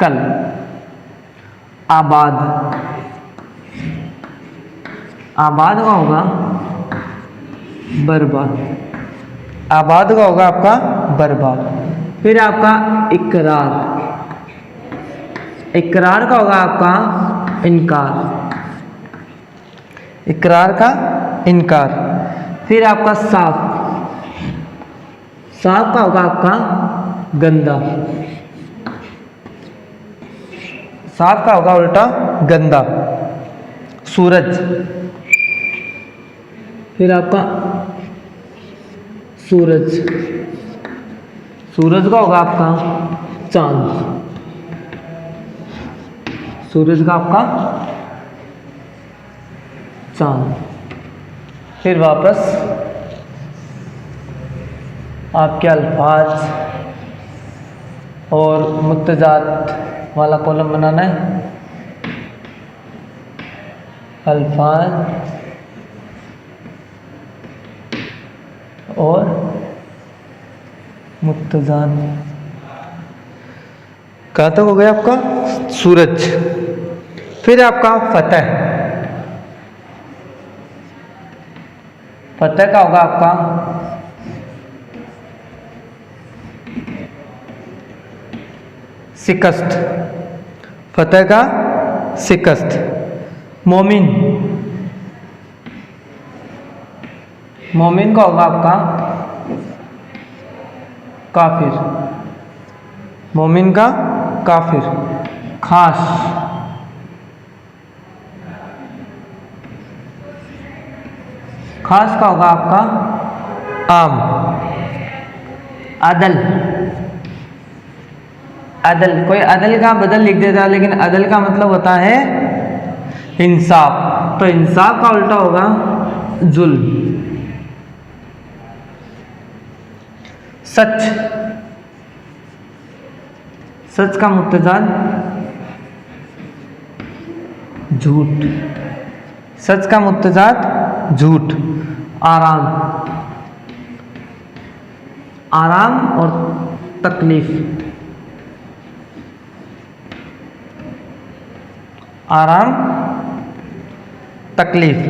Speaker 1: कल। आबाद। आबाद का होगा बर्बाद। आबाद का होगा आपका बर्बाद। फिर आपका इकरार। इकरार का होगा आपका इनकार। इकरार का इनकार। फिर आपका साफ। साफ का होगा आपका गंदा। साफ का होगा उल्टा गंदा। सूरज। फिर आपका सूरज। सूरज का होगा आपका चांद। सूरज का आपका चांद। फिर वापस आपके अल्फाज और मुत्तज़ाद वाला कॉलम बनाना है। अल्फाज और मुत्तज़ाद। कहाँ तक हो गया आपका सूरज। फिर आपका फतह। फतह का होगा आपका शिकस्त। फतह का शिकस्त। मोमिन। मोमिन का होगा आपका काफिर, मोमिन का काफिर। खास, खास का होगा आपका आम। अदल, अदल, कोई अदल का बदल लिख देता है, लेकिन अदल का मतलब होता है इंसाफ, तो इंसाफ का उल्टा होगा जुल्म। सच, सच का मुत्तजाद झूठ, सच का मुत्तजाद झूठ। आराम, आराम और तकलीफ, आराम तकलीफ।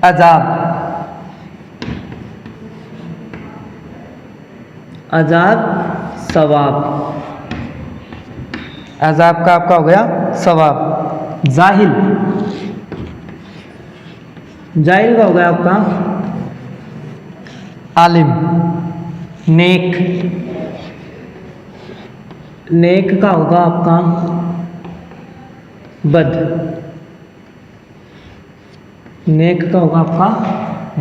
Speaker 1: अजाब, अजाब सवाब, अजाब का आपका हो गया सवाब। जाहिल, जाहिल का हो गया आपका आलिम। नेक, नेक का होगा आपका बद, नेक का होगा आपका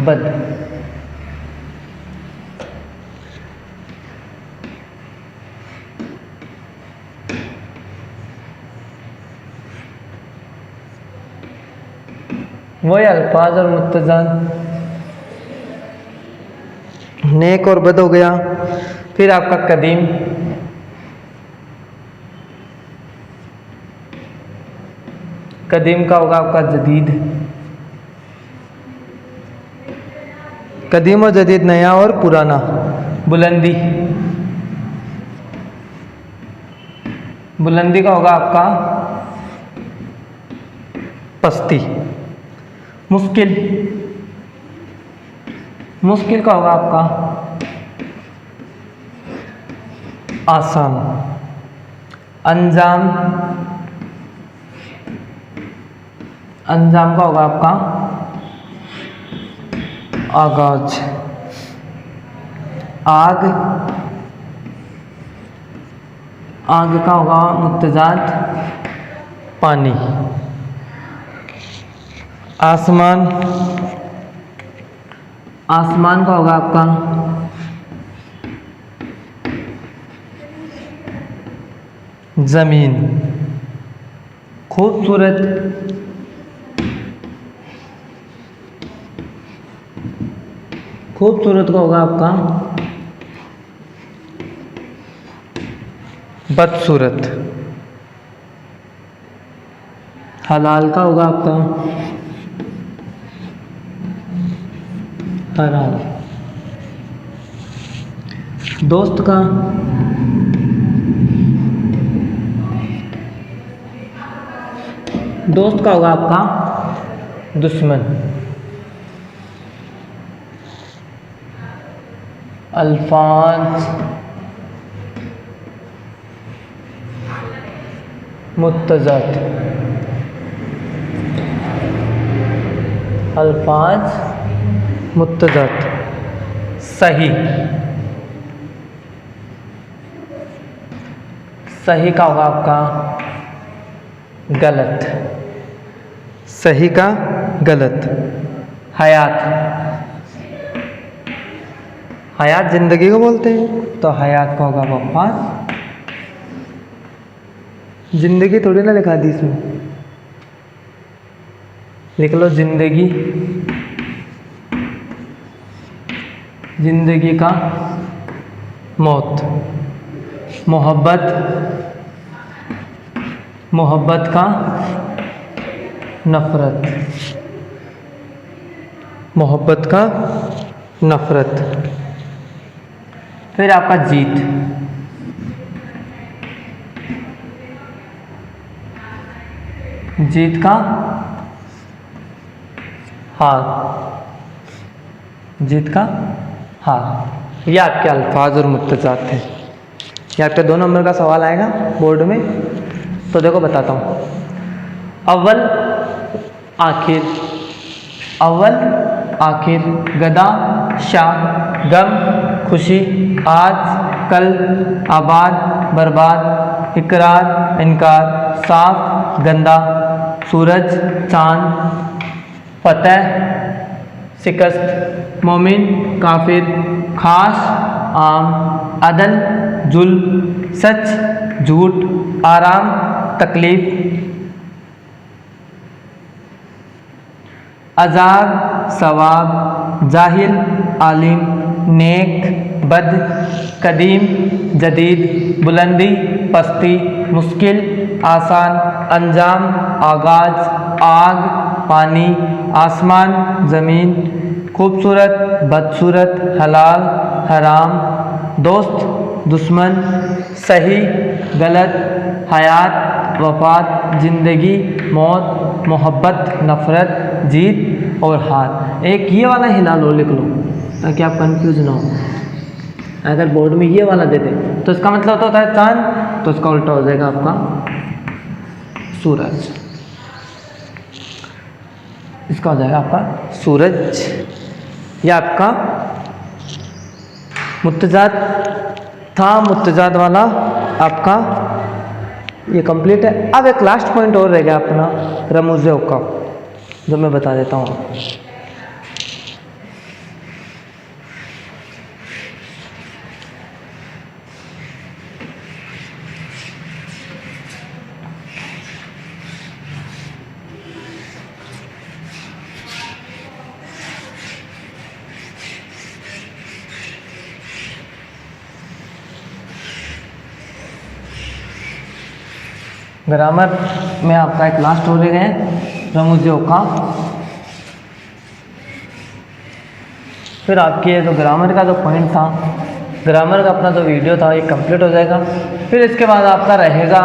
Speaker 1: बद। वही अल्फाज और मुत्तजाद, नेक और बद हो गया। फिर आपका कदीम, कदीम का होगा आपका जदीद। कदीम और जदीद, नया और पुराना। बुलंदी, बुलंदी का होगा आपका पस्ती। मुश्किल, मुश्किल का होगा आपका आसान। अंजाम, अंजाम का होगा आपका आगाज। आग, आग का होगा मुत्तजाद पानी। आसमान, आसमान का होगा आपका जमीन। खूबसूरत, खूबसूरत का होगा आपका बदसूरत। हलाल का होगा आपका हराम। दोस्त का दोस्त का होगा आपका दुश्मन। अल्फाज मुत्तज़द, अल्फाज मुत्तज़द। सही, सही का होगा आपका गलत, सही का गलत। हयात, हयात जिंदगी को बोलते हैं, तो हयात का होगा वफात। जिंदगी थोड़ी ना लिखा दी इसमें, लिख लो जिंदगी, जिंदगी का मौत। मोहब्बत, मोहब्बत का नफरत, मोहब्बत का नफरत। फिर आपका जीत, जीत का हार, जीत का हार। ये आपके अल्फाज और मुत्तज़ात थे। ये आपके 2 नंबर का सवाल आएगा बोर्ड में, तो देखो बताता हूँ। अव्वल आखिर, अव्वल आखिर, गदा शाह गम, खुशी, आज, कल, आबाद, बर्बाद, इकरार, इनकार, साफ, गंदा, सूरज, चांद, फतेह, शिकस्त, मोमिन, काफिर, खास, आम, अदल, जुल्म, सच, झूठ, आराम, तकलीफ, अजाब, सवाब, जाहिल, आलिम, नेक, बद, कदीम, जदीद, बुलंदी, पस्ती, मुश्किल, आसान, अंजाम, आगाज, आग, पानी, आसमान, ज़मीन, खूबसूरत, बदसूरत, हलाल, हराम, दोस्त, दुश्मन, सही, गलत, हयात, वफात, ज़िंदगी, मौत, मोहब्बत, नफ़रत, जीत और हार। एक ये वाला हिलाल और लिख लो ताकि आप कंफ्यूज ना हो। अगर बोर्ड में ये वाला दे दे तो इसका मतलब होता है चांद, तो इसका उल्टा हो जाएगा आपका सूरज। इसका हो जाएगा आपका सूरज। ये आपका मुत्तजाद था, मुत्तजाद वाला आपका ये कंप्लीट है। अब एक लास्ट पॉइंट और रह गया अपना रमूज़ औक़ाफ़, जो मैं बता देता हूँ। ग्रामर में आपका एक लास्ट हो गए रमूज़ औक़ाफ़। फिर आपकी ये जो ग्रामर का जो पॉइंट था, ग्रामर का अपना जो वीडियो था, ये कंप्लीट हो जाएगा। फिर इसके बाद आपका रहेगा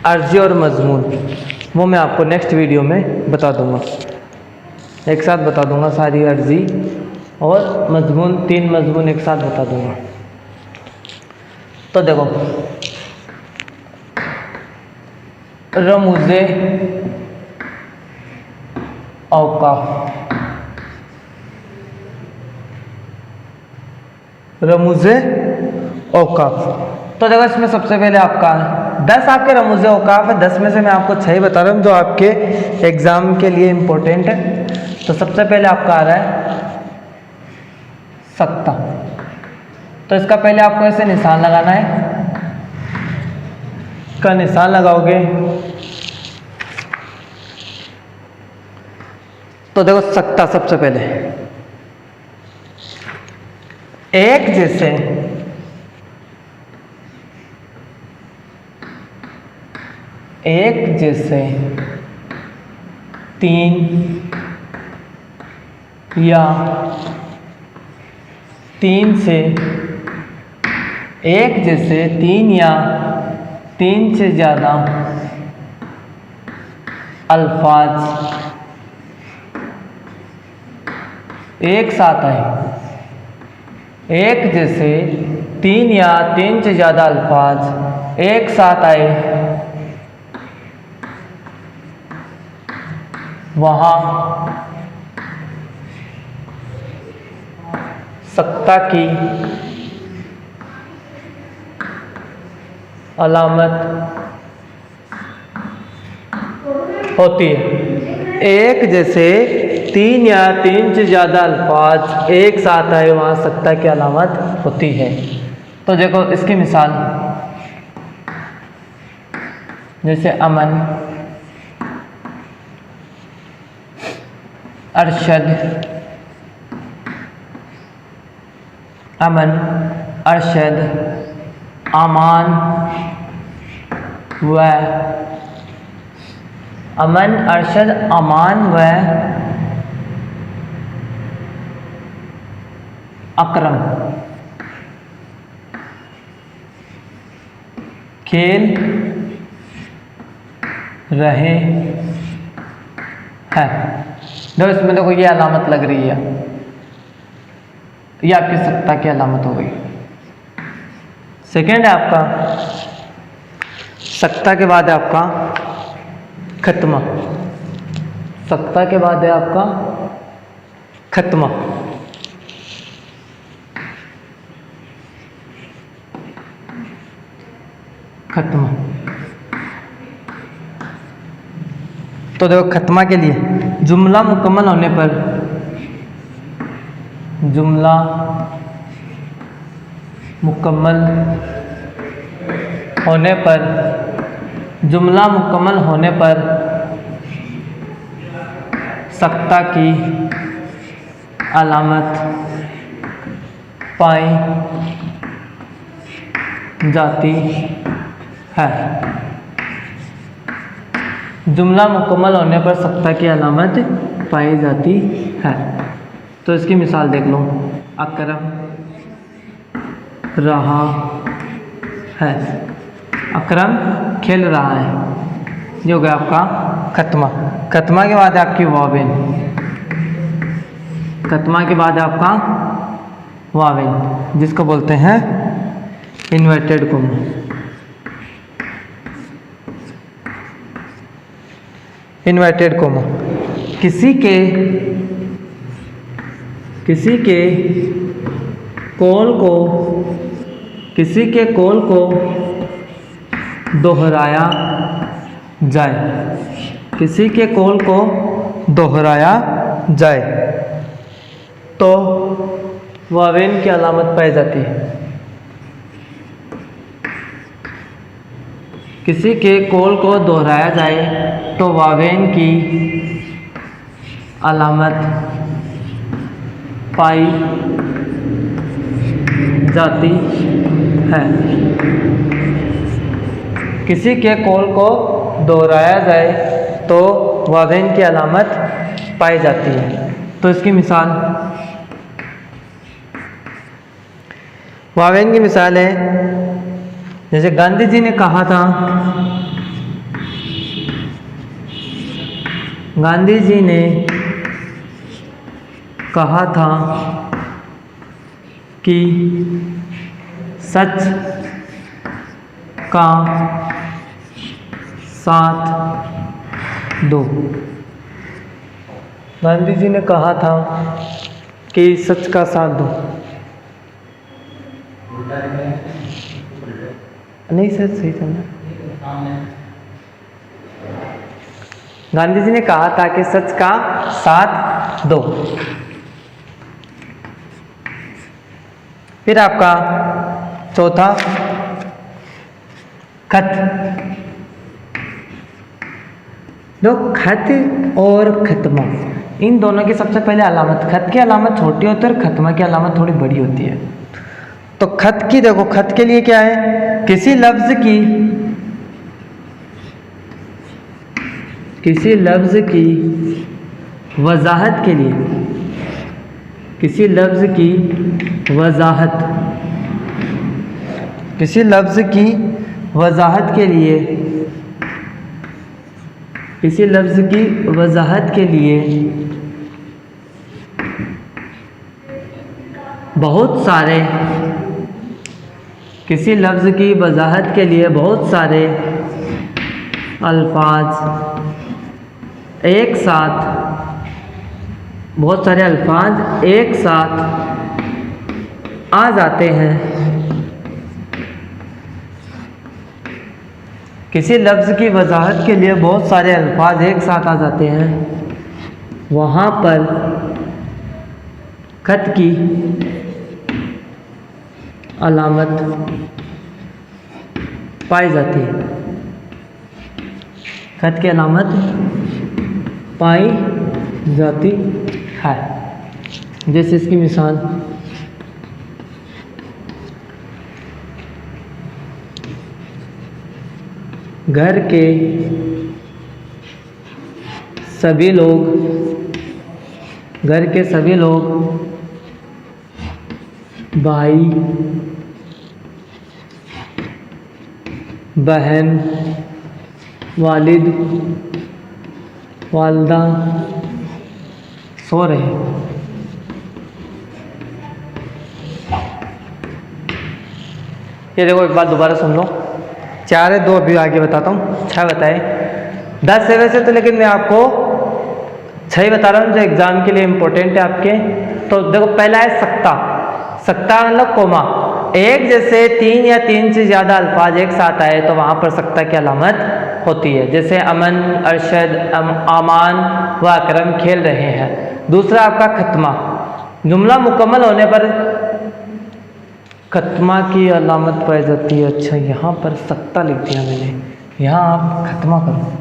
Speaker 1: अर्ज़ी और मज़मून, वो मैं आपको नेक्स्ट वीडियो में बता दूंगा। एक साथ बता दूंगा सारी अर्ज़ी और मज़मून, 3 मज़मून एक साथ बता दूंगा। तो देखो, रमूज़े औक़ाफ़, रमूज़े औक़ाफ़। तो देखो इसमें सबसे पहले आपका 10 आपके रमूज़े औक़ाफ़ है। 10 में से मैं आपको 6 ही बता रहा हूँ जो आपके एग्ज़ाम के लिए इम्पोर्टेंट है। तो सबसे पहले आपका आ रहा है सत्ता। तो इसका पहले आपको ऐसे निशान लगाना है, का निशान लगाओगे तो देखो सत्ता सबसे पहले एक जैसे, एक जैसे, 3 या 3 से, एक जैसे 3 या 3 से ज़्यादा अल्फाज एक साथ आए। एक जैसे 3 या 3 से ज़्यादा अल्फाज एक साथ आए, वहाँ सत्ता की अलामत होती है। एक जैसे 3 या 3 से ज़्यादा अल्फाज एक साथ आए, वहाँ सत्ता की अलामत होती है। तो देखो इसकी मिसाल, जैसे अमन, अरशद, अमन, अरशद, आमान व अमन, अरशद, अमान व अकरम खेल रहे हैं। देखो इसमें देखो ये अलामत लग रही है, ये आपकी सत्ता की अलामत हो गई। सेकेंड है आपका सत्ता के बाद है आपका खत्मा। सत्ता के बाद है आपका खत्मा। खत्मा। तो देखो खत्मा के लिए जुमला मुकम्मल होने पर, जुमला मुकम्मल होने पर, जुमला मुकम्मल होने पर सख्ता की अलामत पाई जाती है। जुमला मुकम्मल होने पर सख्ता की अलामत पाई जाती है। तो इसकी मिसाल देख लो, अकरम रहा है, अकरम खेल रहा है, ये हो गया आपका खत्मा। खत्मा के बाद है आपकी वावेन, खत्मा के बाद है आपका वावेन जिसको बोलते हैं इन्वर्टेड कोमा। इन्वर्टेड कोमा किसी के कॉल को दोहराया जाए, किसी के कॉल को दोहराया जाए तो वावेन की अलामत पाई जाती है। किसी के कॉल को दोहराया जाए तो वावेन की अलामत पाई जाती है। किसी के कॉल को दोहराया जाए तो वावेन की अलामत पाई जाती है। तो इसकी मिसाल, वावेन की मिसाल है जैसे गांधी जी ने कहा था, गांधी जी ने कहा था कि सच का साथ दो। गांधी जी ने कहा था कि सच का साथ दो। नहीं सर, सही समझा। गांधी जी ने कहा था कि सच का साथ दो। फिर आपका चौथा खत। दो खत और खत्मा, इन दोनों की सबसे पहले अलामत, खत की अलामत छोटी होती है और खत्मा की अलामत थोड़ी बड़ी होती है। तो खत की देखो, खत के लिए क्या है, किसी लफ्ज की वजाहत के लिए, किसी लफ्ज की वजाहत, किसी लफ्ज की वजाहत के लिए, किसी लफ्ज की वजाहत के लिए बहुत सारे, किसी लफ्ज की वजाहत के लिए बहुत सारे अल्फाज एक साथ, बहुत सारे अल्फाज एक साथ आ जाते हैं। किसी लफ्ज़ की वजाहत के लिए बहुत सारे अल्फाज एक साथ आ जाते हैं, वहाँ पर खत की अलामत पाई जाती है। खत की अलामत पाई जाती है। जैसे इसकी मिसाल, घर के सभी लोग, घर के सभी लोग, भाई बहन, वालिद वालदा सो रहे हैं। ये देखो, एक बात दोबारा सुन लो। 4 है, 2 अभी आगे बताता हूँ, 6 बताए। 10 है वैसे तो, लेकिन मैं आपको 6 बता रहा हूँ जो एग्जाम के लिए इम्पोर्टेंट है आपके। तो देखो, पहला है सख्ता। सख्ता मतलब कोमा। एक जैसे तीन या तीन से ज़्यादा अल्फाज एक साथ आए तो वहाँ पर सख्ता की अलामत होती है। जैसे अमन, अरशद, अमान व अकरम खेल रहे हैं। दूसरा आपका खत्मा, जुमला मुकम्मल होने पर खत्मा की अलामत पाई जाती है। अच्छा, यहाँ पर सख्ता लिख दिया मैंने, यहाँ आप खत्मा करो।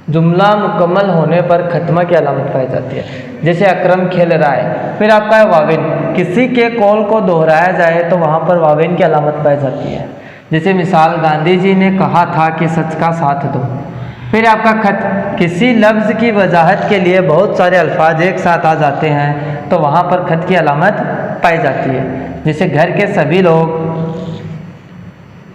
Speaker 1: जुमला मुकम्मल होने पर खत्मा की अलामत पाई जाती है। जैसे अकरम खेल रहा है। फिर आपका है वाविन, किसी के कौल को दोहराया जाए तो वहाँ पर वाविन की अलामत पाई जाती है। जैसे मिसाल, गांधी जी ने कहा था कि सच का साथ दो। फिर आपका खत, किसी लफ्ज़ की वजाहत के लिए बहुत सारे अल्फाज एक साथ आ जाते हैं तो वहाँ पर खत की अलामत पाई जाती है। जैसे घर के सभी लोग,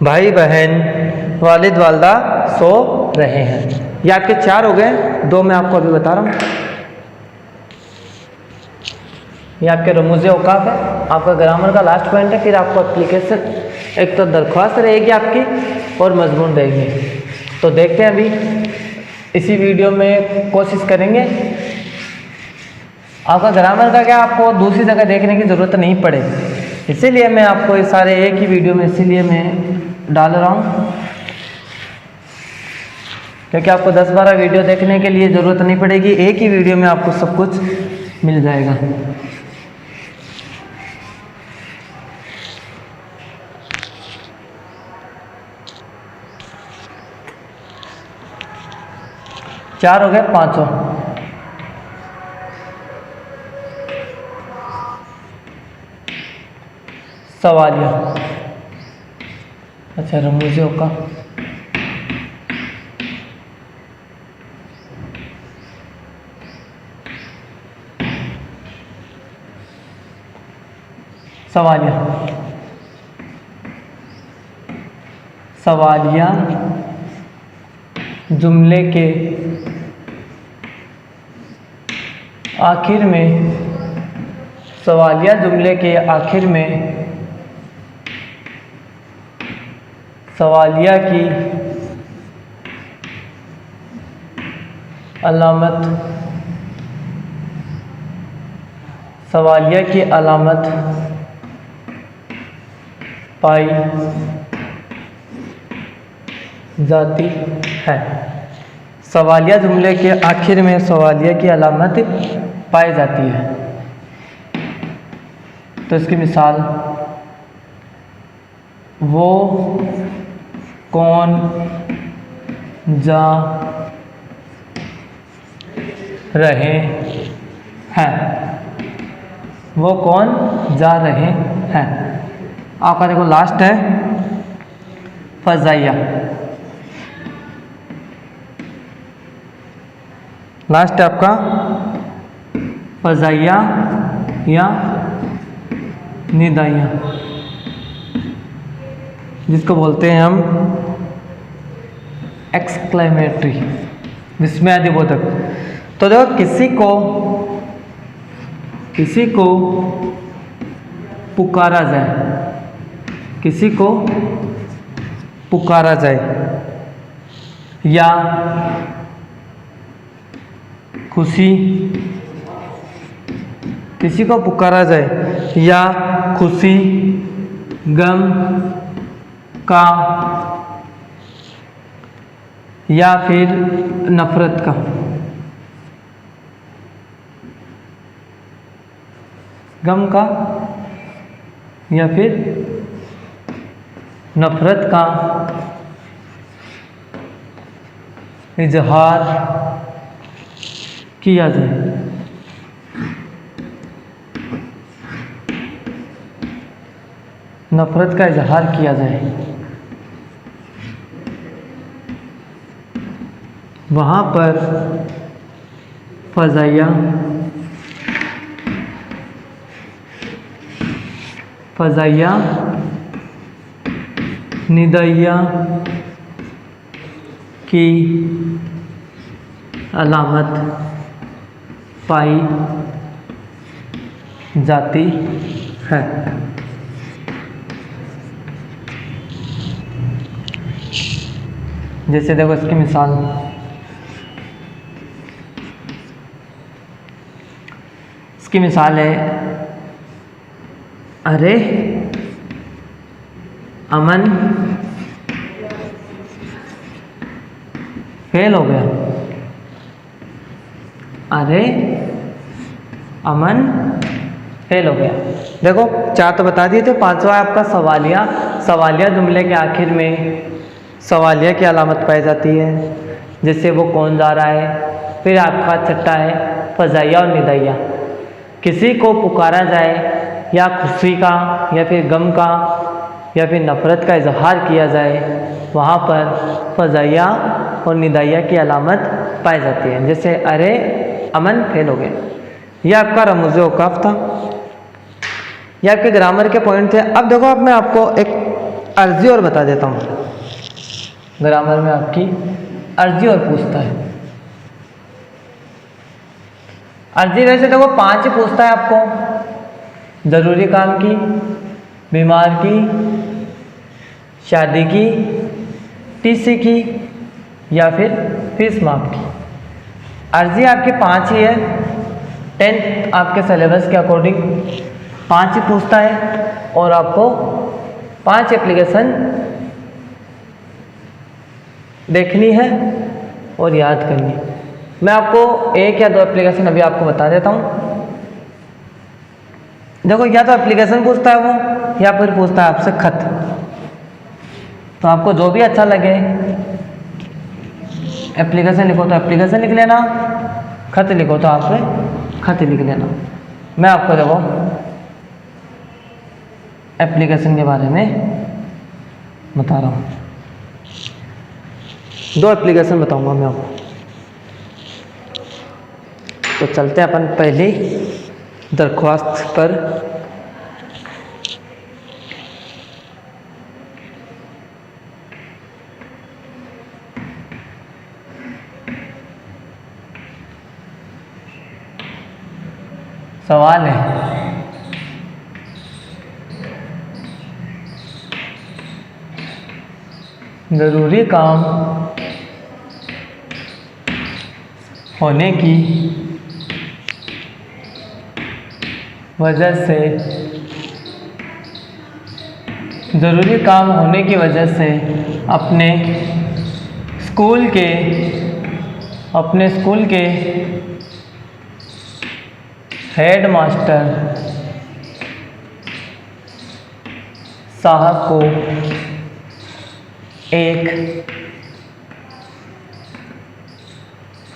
Speaker 1: भाई बहन, वालिद वालदा सो रहे हैं। ये आपके 4 हो गए, 2 मैं आपको अभी बता रहा हूँ। ये आपके रमूज़े औकाफ है, आपका ग्रामर का लास्ट पॉइंट है। फिर आपको एप्लीकेशन, एक तो दरख्वास्त रहेगी आपकी और मजमून रहेगी। तो देखते हैं अभी इसी वीडियो में कोशिश करेंगे। आपका ग्रामर का क्या आपको दूसरी जगह देखने की ज़रूरत नहीं पड़ेगी, इसीलिए मैं आपको ये सारे एक ही वीडियो में इसीलिए मैं डाल रहा हूँ, क्योंकि आपको 10-12 वीडियो देखने के लिए ज़रूरत नहीं पड़ेगी। एक ही वीडियो में आपको सब कुछ मिल जाएगा। चार हो गए, 5 हो। सवालिया, अच्छा रमूज़ों का, सवालिया, सवालिया जुमले के आखिर में, सवालिया जुमले के आखिर में सवालिया की अलामत, सवालिया की अलामत पाई जाती है। सवालिया जुमले के आखिर में सवालिया की अलामत पाई जाती है। तो इसकी मिसाल, वो कौन जा रहे हैं, वो कौन जा रहे हैं। आपका देखो लास्ट है फजाइया, लास्ट है आपका फजाइया या निदाइया, जिसको बोलते हैं हम एक्सक्लेमेटरी, विस्मयादिबोधक। तो देखो, किसी को पुकारा जाए, किसी को पुकारा जाए या खुशी, किसी को पुकारा जाए या खुशी, गम का या फिर नफरत का, गम का या फिर नफरत का इजहार किया जाए। नफरत का इजहार किया जाए, वहाँ पर फजाइया, फजाइया निदाइया की अलामत पाई जाती है। जैसे देखो इसकी मिसाल, इसकी मिसाल है, अरे अमन फेल हो गया। अरे अमन फेल हो गया। देखो 4 तो बता दिए थे, 5वां आपका सवालिया। सवालिया जुमले के आखिर में सवालिया की अलामत पाई जाती है, जैसे वो कौन जा रहा है। फिर आपका छठा है फजाइया और निदाइया। किसी को पुकारा जाए या खुशी का या फिर गम का या फिर नफ़रत का इजहार किया जाए, वहाँ पर फजाइया और निदाइया की अलामत पाई जाती है, जैसे अरे अमन फेल हो गया। यह आपका रमूज़ औक़ाफ़ था, यह आपके ग्रामर के पॉइंट थे। अब देखो, अब मैं आपको एक अर्जी और बता देता हूँ। ग्रामर में आपकी अर्जी और पूछता है। अर्जी वैसे देखो 5 ही पूछता है आपको, ज़रूरी काम की, बीमार की, शादी की, टीसी की या फिर फीस माफ की। अर्जी आपकी 5 ही है। 10th आपके सिलेबस के अकॉर्डिंग 5 ही पूछता है और आपको 5 एप्लीकेशन देखनी है और याद करनी है। मैं आपको 1 या 2 एप्लीकेशन अभी आपको बता देता हूँ। देखो, या तो एप्लीकेशन पूछता है वो, या फिर पूछता है आपसे खत। तो आपको जो भी अच्छा लगे, एप्लीकेशन लिखो तो एप्लीकेशन लिख लेना, खत लिखो तो आप खत लिख लेना। मैं आपको देखो एप्लीकेशन के बारे में बता रहा हूँ। 2 एप्लीकेशन बताऊंगा मैं आपको। तो चलते हैं अपन पहली दरख्वास्त पर। सवाल है, ज़रूरी काम होने की वजह से, ज़रूरी काम होने की वजह से अपने स्कूल के हेड मास्टर साहब को एक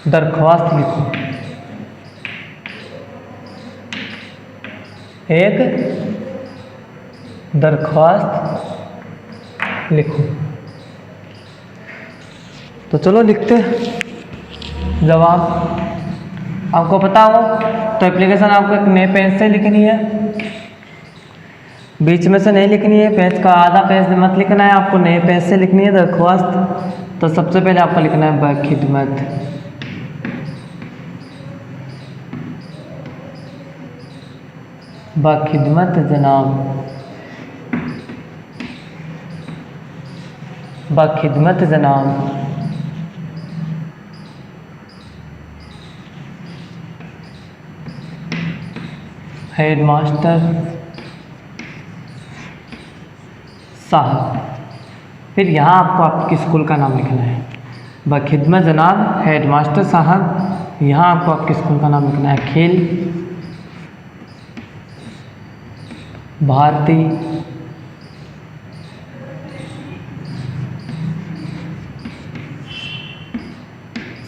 Speaker 1: दरख्वास्त लिखो। एक दरख्वास्त लिखो। तो चलो लिखते हैं जवाब। आपको पता हो तो एप्लीकेशन आपको एक नए पेज से लिखनी है, बीच में से नहीं लिखनी है। पेज का आधा पेज मत लिखना है, आपको नए पेज से लिखनी है दरख्वास्त। तो सबसे पहले आपको लिखना है बखिदमत। बखिदमत जनाब, बखिदमत जनाब। हेड मास्टर साहब। फिर यहाँ आपको आपके स्कूल का नाम लिखना है। बखिदमत जनाब हेड मास्टर साहब। यहाँ आपको आपके स्कूल का नाम लिखना है अखिल भारती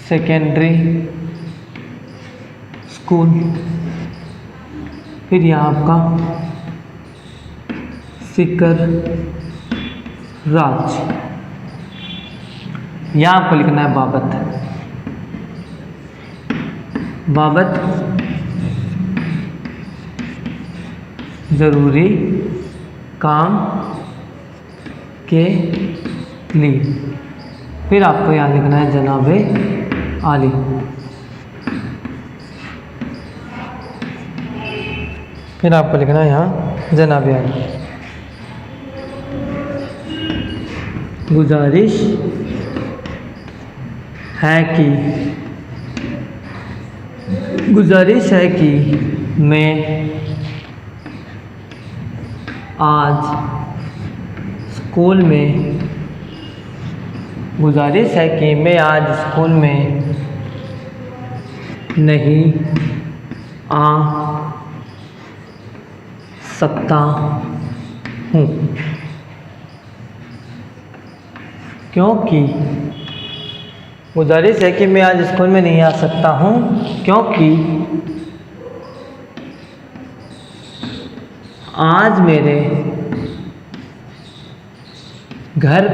Speaker 1: सेकेंडरी स्कूल। फिर यहाँ आपका सिकर राज। यहाँ आपको लिखना है बाबत। बाबत ज़रूरी काम के लिए। फिर आपको यहाँ लिखना है जनाबे आली। फिर आपको लिखना है यहाँ जनाबे आली। गुजारिश है कि मैं आज स्कूल में गुजारिश है कि मैं आज स्कूल में नहीं आ सकता हूँ क्योंकि गुजारिश है कि मैं आज स्कूल में नहीं आ सकता हूँ क्योंकि आज मेरे घर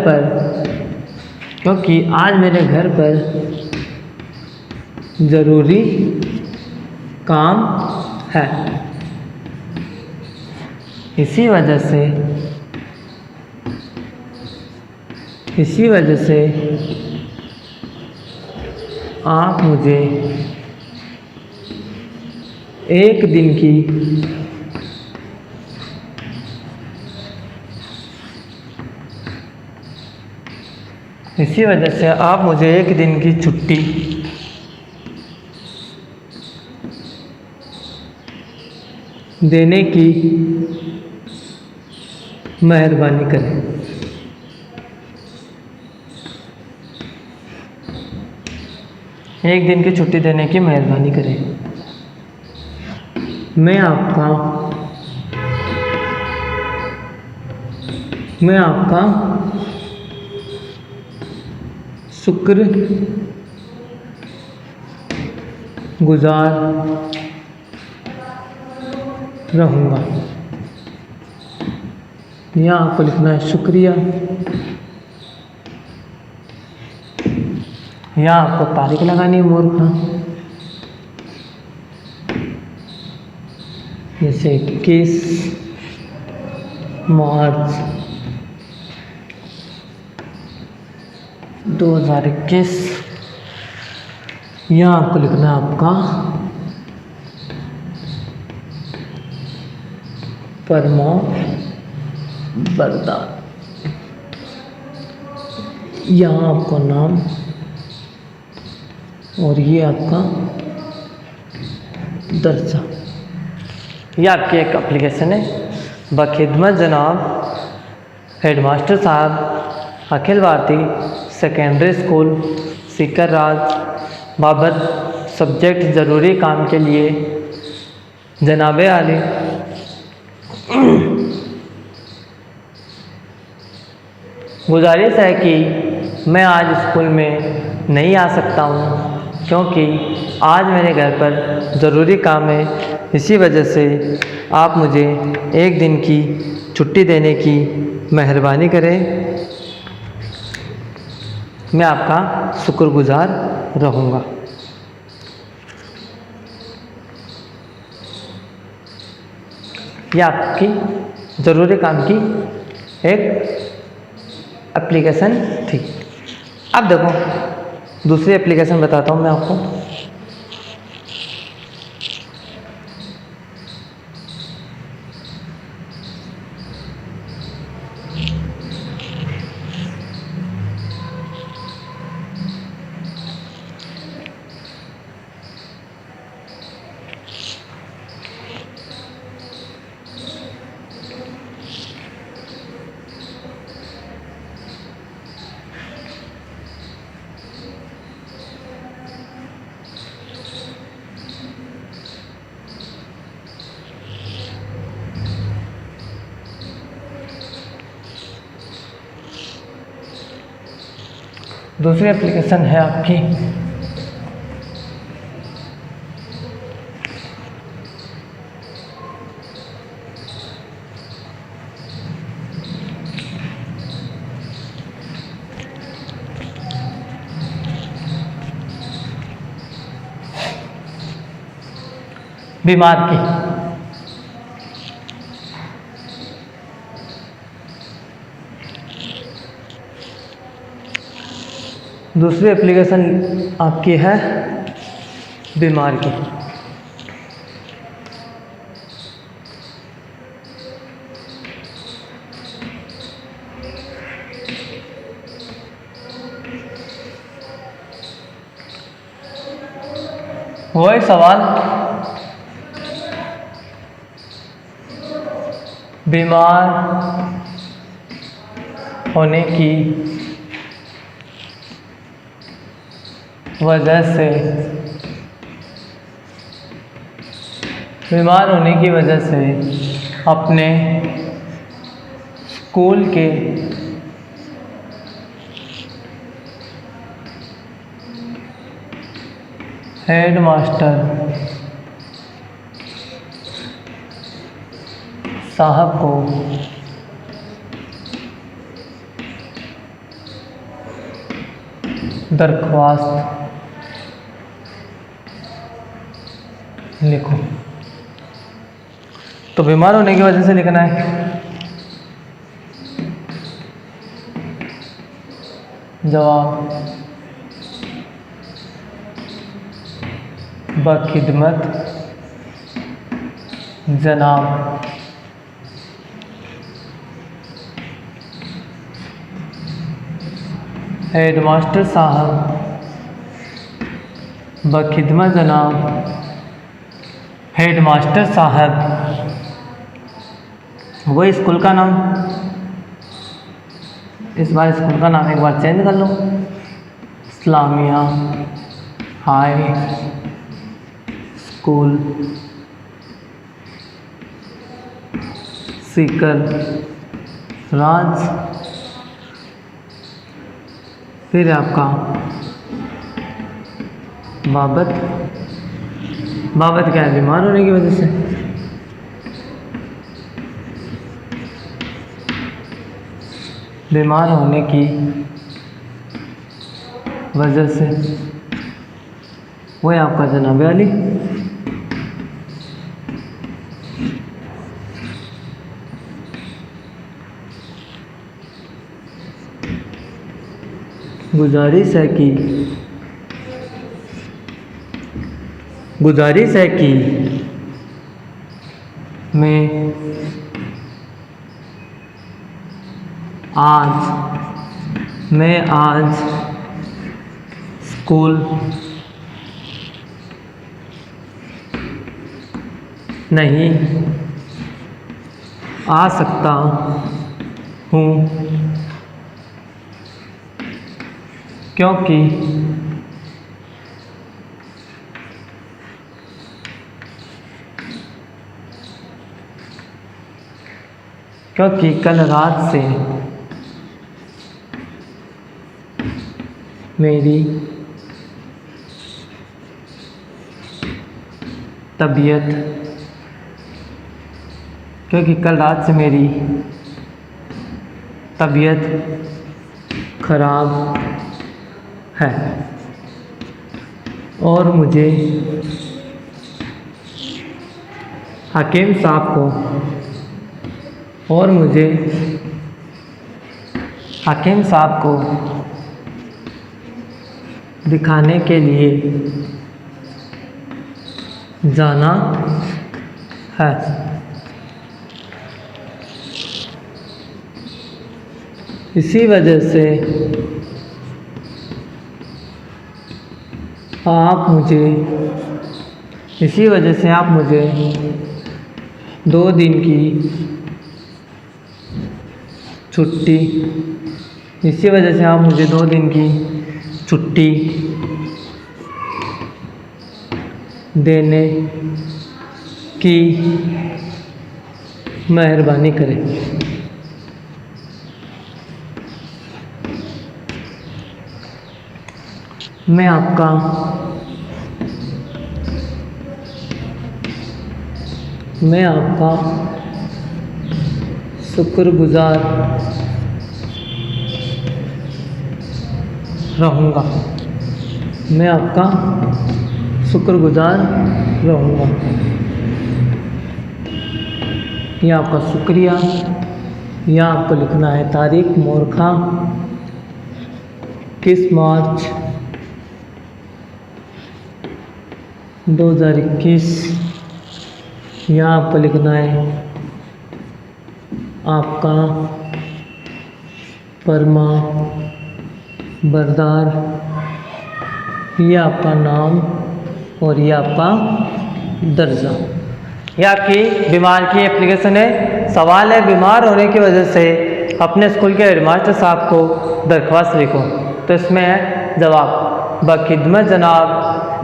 Speaker 1: पर ज़रूरी काम है। इसी वजह से आप मुझे एक दिन की छुट्टी देने की मेहरबानी करें। एक दिन की छुट्टी देने की मेहरबानी करें। मैं आपका शुक्रगुजार रहूँगा। यहाँ आपको लिखना है शुक्रिया। यहाँ आपको तारीख लगानी है मूर्खा, जैसे 21 मार्च 2021। यहाँ आपको लिखना है आपका परमा बरदार। यहाँ आपको नाम और ये आपका दर्जा। ये आपकी एक एप्लीकेशन है। बखिदमत जनाब हेडमास्टर साहब, अखिल भारतीय सेकेंडरी स्कूल सीकर राज, बाबत सब्जेक्ट ज़रूरी काम के लिए जनाब आली गुजारिश है कि मैं आज स्कूल में नहीं आ सकता हूँ क्योंकि आज मेरे घर पर ज़रूरी काम है। इसी वजह से आप मुझे एक दिन की छुट्टी देने की मेहरबानी करें। मैं आपका शुक्रगुजार रहूँगा। यह आपकी ज़रूरी काम की एक एप्लीकेशन थी। अब देखो दूसरी एप्लीकेशन बताता हूँ मैं आपको। दूसरी एप्लीकेशन है आपकी बीमार की। दूसरी एप्लीकेशन आपकी है बीमार की। वही सवाल बीमार होने की वजह से अपने स्कूल के हेडमास्टर साहब को दरख्वास्त लिखो। तो बीमार होने की वजह से लिखना है। जवाब बखिदमत जनाब हेडमास्टर साहब बखिदमत जनाब हेडमास्टर साहब। वही स्कूल का नाम, इस बार स्कूल का नाम एक बार चेंज कर लो। इस्लामिया हाई स्कूल सीकर राज। फिर आपका बाबत क्या है? बीमार होने की वजह से। बीमार होने की वजह से वही आपका जनाब अली। गुजारिश है कि मैं आज स्कूल नहीं आ सकता हूँ क्योंकि कल रात से मेरी तबीयत खराब है और मुझे हकीम साहब को दिखाने के लिए जाना है। इसी वजह से आप मुझे 2 दिन की छुट्टी देने की मेहरबानी करें। मैं आपका शुक्रगुजार रहूँगा। यह आपका शुक्रिया। यह आपको लिखना है तारीख मोरखा 21 मार्च 2021। यहाँ आपको लिखना है आपका फर्मा बरदार। ये आपका नाम और ये आपका दर्जा। ये आपकी बीमार की एप्लीकेशन है। सवाल है, बीमार होने की वजह से अपने स्कूल के हेडमास्टर साहब को दरख्वास्त लिखो। तो इसमें है जवाब, बखिदमत जनाब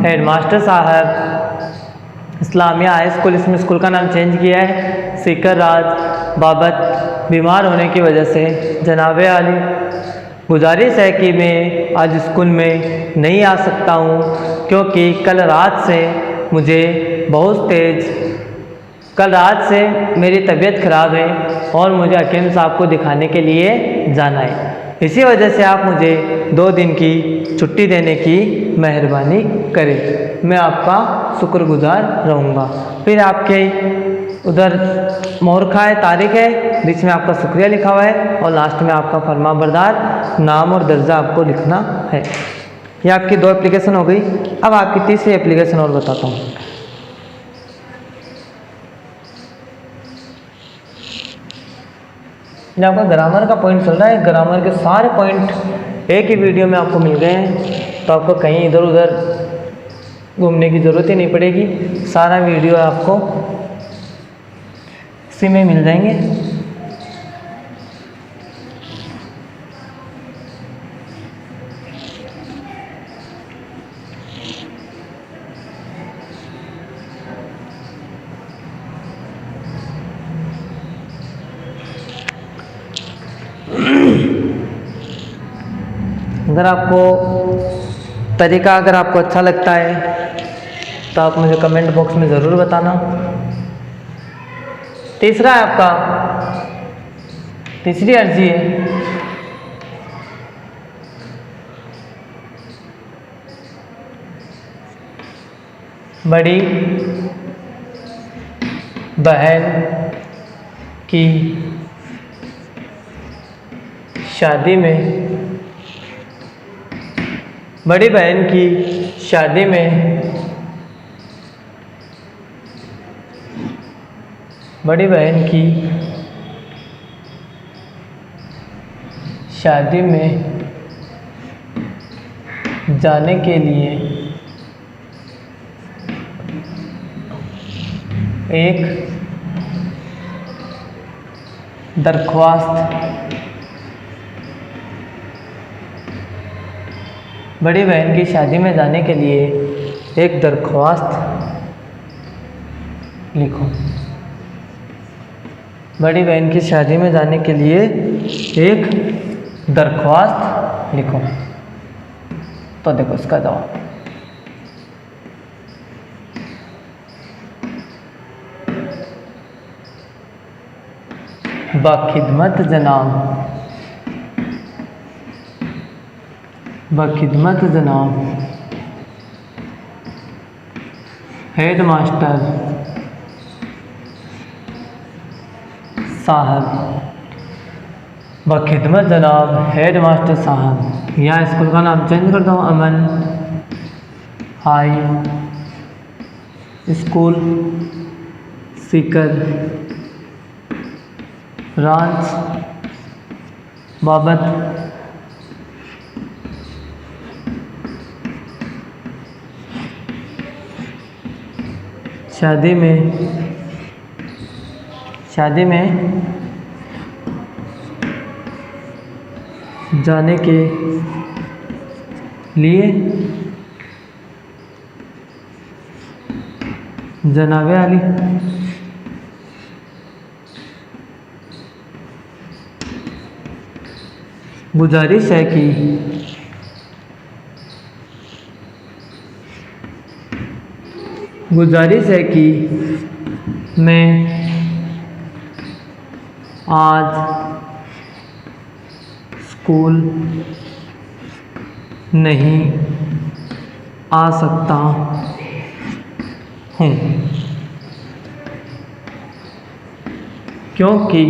Speaker 1: हेडमास्टर साहब इस्लामिया हाई स्कूल, इसमें स्कूल का नाम चेंज किया है, सीकर राज बाबत बीमार होने की वजह से जनाब आली गुजारिश है कि मैं आज स्कूल में नहीं आ सकता हूँ, क्योंकि कल रात से मेरी तबीयत ख़राब है और मुझे हकीम साहब को दिखाने के लिए जाना है। इसी वजह से आप मुझे 2 दिन की छुट्टी देने की मेहरबानी करें, मैं आपका शुक्रगुजार रहूँगा। फिर आपके उधर मोहरखा है, तारीख है, बीच में आपका शुक्रिया लिखा हुआ है और लास्ट में आपका फरमाबरदार नाम और दर्जा आपको लिखना है। ये आपकी 2 एप्लीकेशन हो गई। अब आपकी तीसरी एप्लीकेशन और बताता हूँ। ये आपका ग्रामर का पॉइंट चल रहा है। ग्रामर के सारे पॉइंट एक ही वीडियो में आपको मिल गए हैं, तो आपको कहीं इधर उधर घूमने की ज़रूरत ही नहीं पड़ेगी। सारा वीडियो आपको इसी में मिल जाएंगे। अगर आपको अच्छा लगता है तो आप मुझे कमेंट बॉक्स में ज़रूर बताना। तीसरा है आपका, तीसरी अर्जी है, बड़ी बहन की शादी में, बड़ी बहन की शादी में, बड़ी बहन की शादी में जाने के लिए एक दरख्वास्त, बड़ी बहन की शादी में जाने के लिए एक दरख्वास्त लिखो। बड़ी बहन की शादी में जाने के लिए एक दरख्वास्त लिखो। तो देखो इसका जवाब, बखिदमत जनाब, बखिदमत जनाब हेडमास्टर साहब, बखिदमत जनाब हेडमास्टर साहब। यहाँ स्कूल का नाम चेंज कर दो, अमन हाई स्कूल सीकर रांच बाबत शादी में जाने के लिए जनाबे आली गुजारिश है कि मैं आज स्कूल नहीं आ सकता हूँ, क्योंकि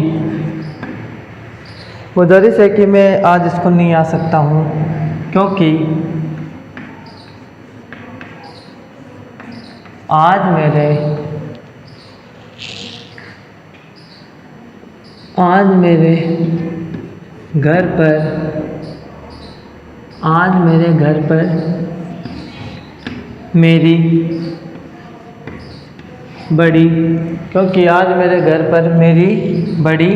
Speaker 1: गुजारिश है कि मैं आज स्कूल नहीं आ सकता हूँ क्योंकि आज मेरे घर पर मेरी बड़ी, क्योंकि आज मेरे घर पर मेरी बड़ी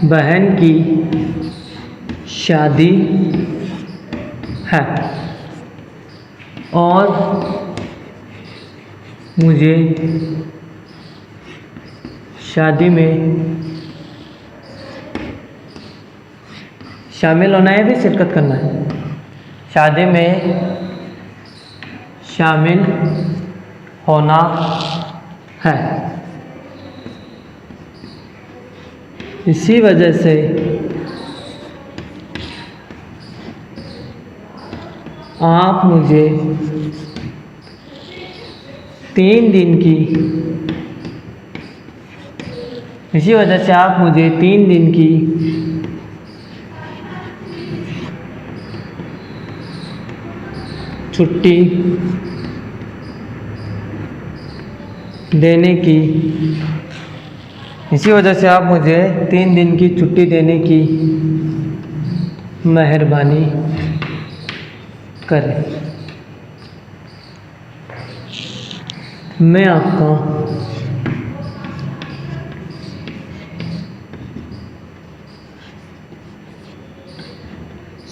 Speaker 1: बहन की शादी है और मुझे शादी में शामिल होना है, भी शिरकत करना है। शादी में शामिल होना है। इसी वजह से आप मुझे 3 दिन की छुट्टी देने की मेहरबानी करें। मैं आपका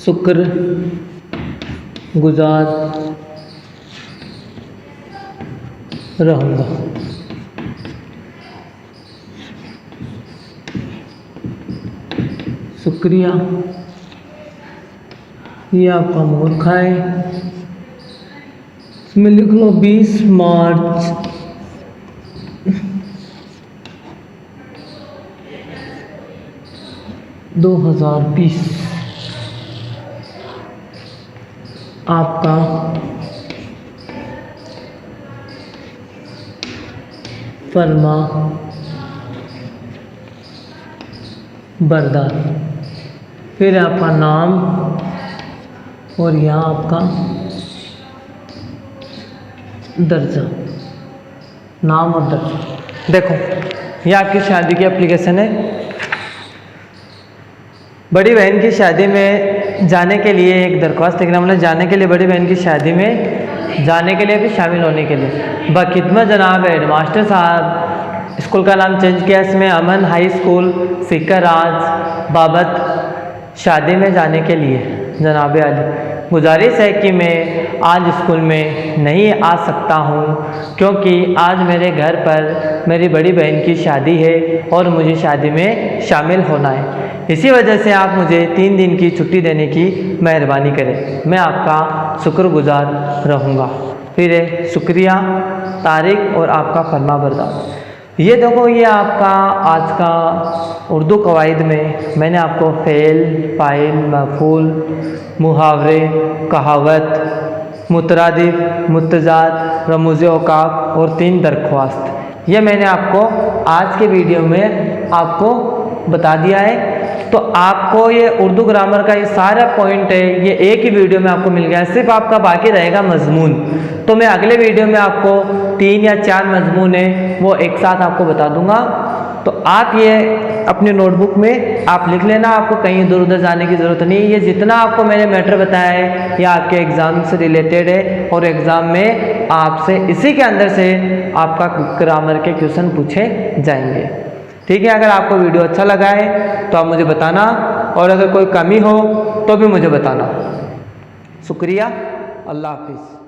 Speaker 1: शुक्रगुजार रहूँगा। शुक्रिया। ये आपका मूर्ख है। इसमें लिख लो 20 मार्च 2020। आपका फरमा बरदार। फिर आपका नाम और यहाँ आपका दर्जा, नाम और दर्जा। देखो, ये आपकी शादी की एप्लीकेशन है। बड़ी बहन की शादी में जाने के लिए एक दरख्वास्त लिखना, मतलब जाने के लिए, बड़ी बहन की शादी में जाने के लिए, भी शामिल होने के लिए। बखिदमत जनाब हेडमास्टर साहब, स्कूल का नाम चेंज किया, इसमें अमन हाई स्कूल सीकर आज बाबत शादी में जाने के लिए जनाब आली गुजारिश है कि मैं आज स्कूल में नहीं आ सकता हूँ, क्योंकि आज मेरे घर पर मेरी बड़ी बहन की शादी है और मुझे शादी में शामिल होना है। इसी वजह से आप मुझे 3 दिन की छुट्टी देने की मेहरबानी करें। मैं आपका शुक्रगुजार रहूँगा। फिर शुक्रिया, तारीख और आपका फरमाबरदार। ये देखो, ये आपका आज का उर्दू कवायद में मैंने आपको फ़ेल, फ़ाइल, मफ़ूल, मुहावरे, कहावत, मुतरादिफ, मुतज़ाद, रमूज़ औक़ाफ़ और 3 दरख्वास्त, ये मैंने आपको आज के वीडियो में आपको बता दिया है। तो आपको ये उर्दू ग्रामर का ये सारा पॉइंट है, ये एक ही वीडियो में आपको मिल गया है। सिर्फ आपका बाकी रहेगा मजमून। तो मैं अगले वीडियो में आपको 3 या 4 मजमून है वो एक साथ आपको बता दूंगा। तो आप ये अपने नोटबुक में आप लिख लेना, आपको कहीं इधर उधर जाने की ज़रूरत नहीं है। ये जितना आपको मैंने मैटर बताया है ये आपके एग्ज़ाम से रिलेटेड है और एग्ज़ाम में आपसे इसी के अंदर से आपका ग्रामर के क्वेश्चन पूछे जाएंगे। ठीक है, अगर आपको वीडियो अच्छा लगा है तो आप मुझे बताना, और अगर कोई कमी हो तो भी मुझे बताना। शुक्रिया, अल्लाह हाफिज़।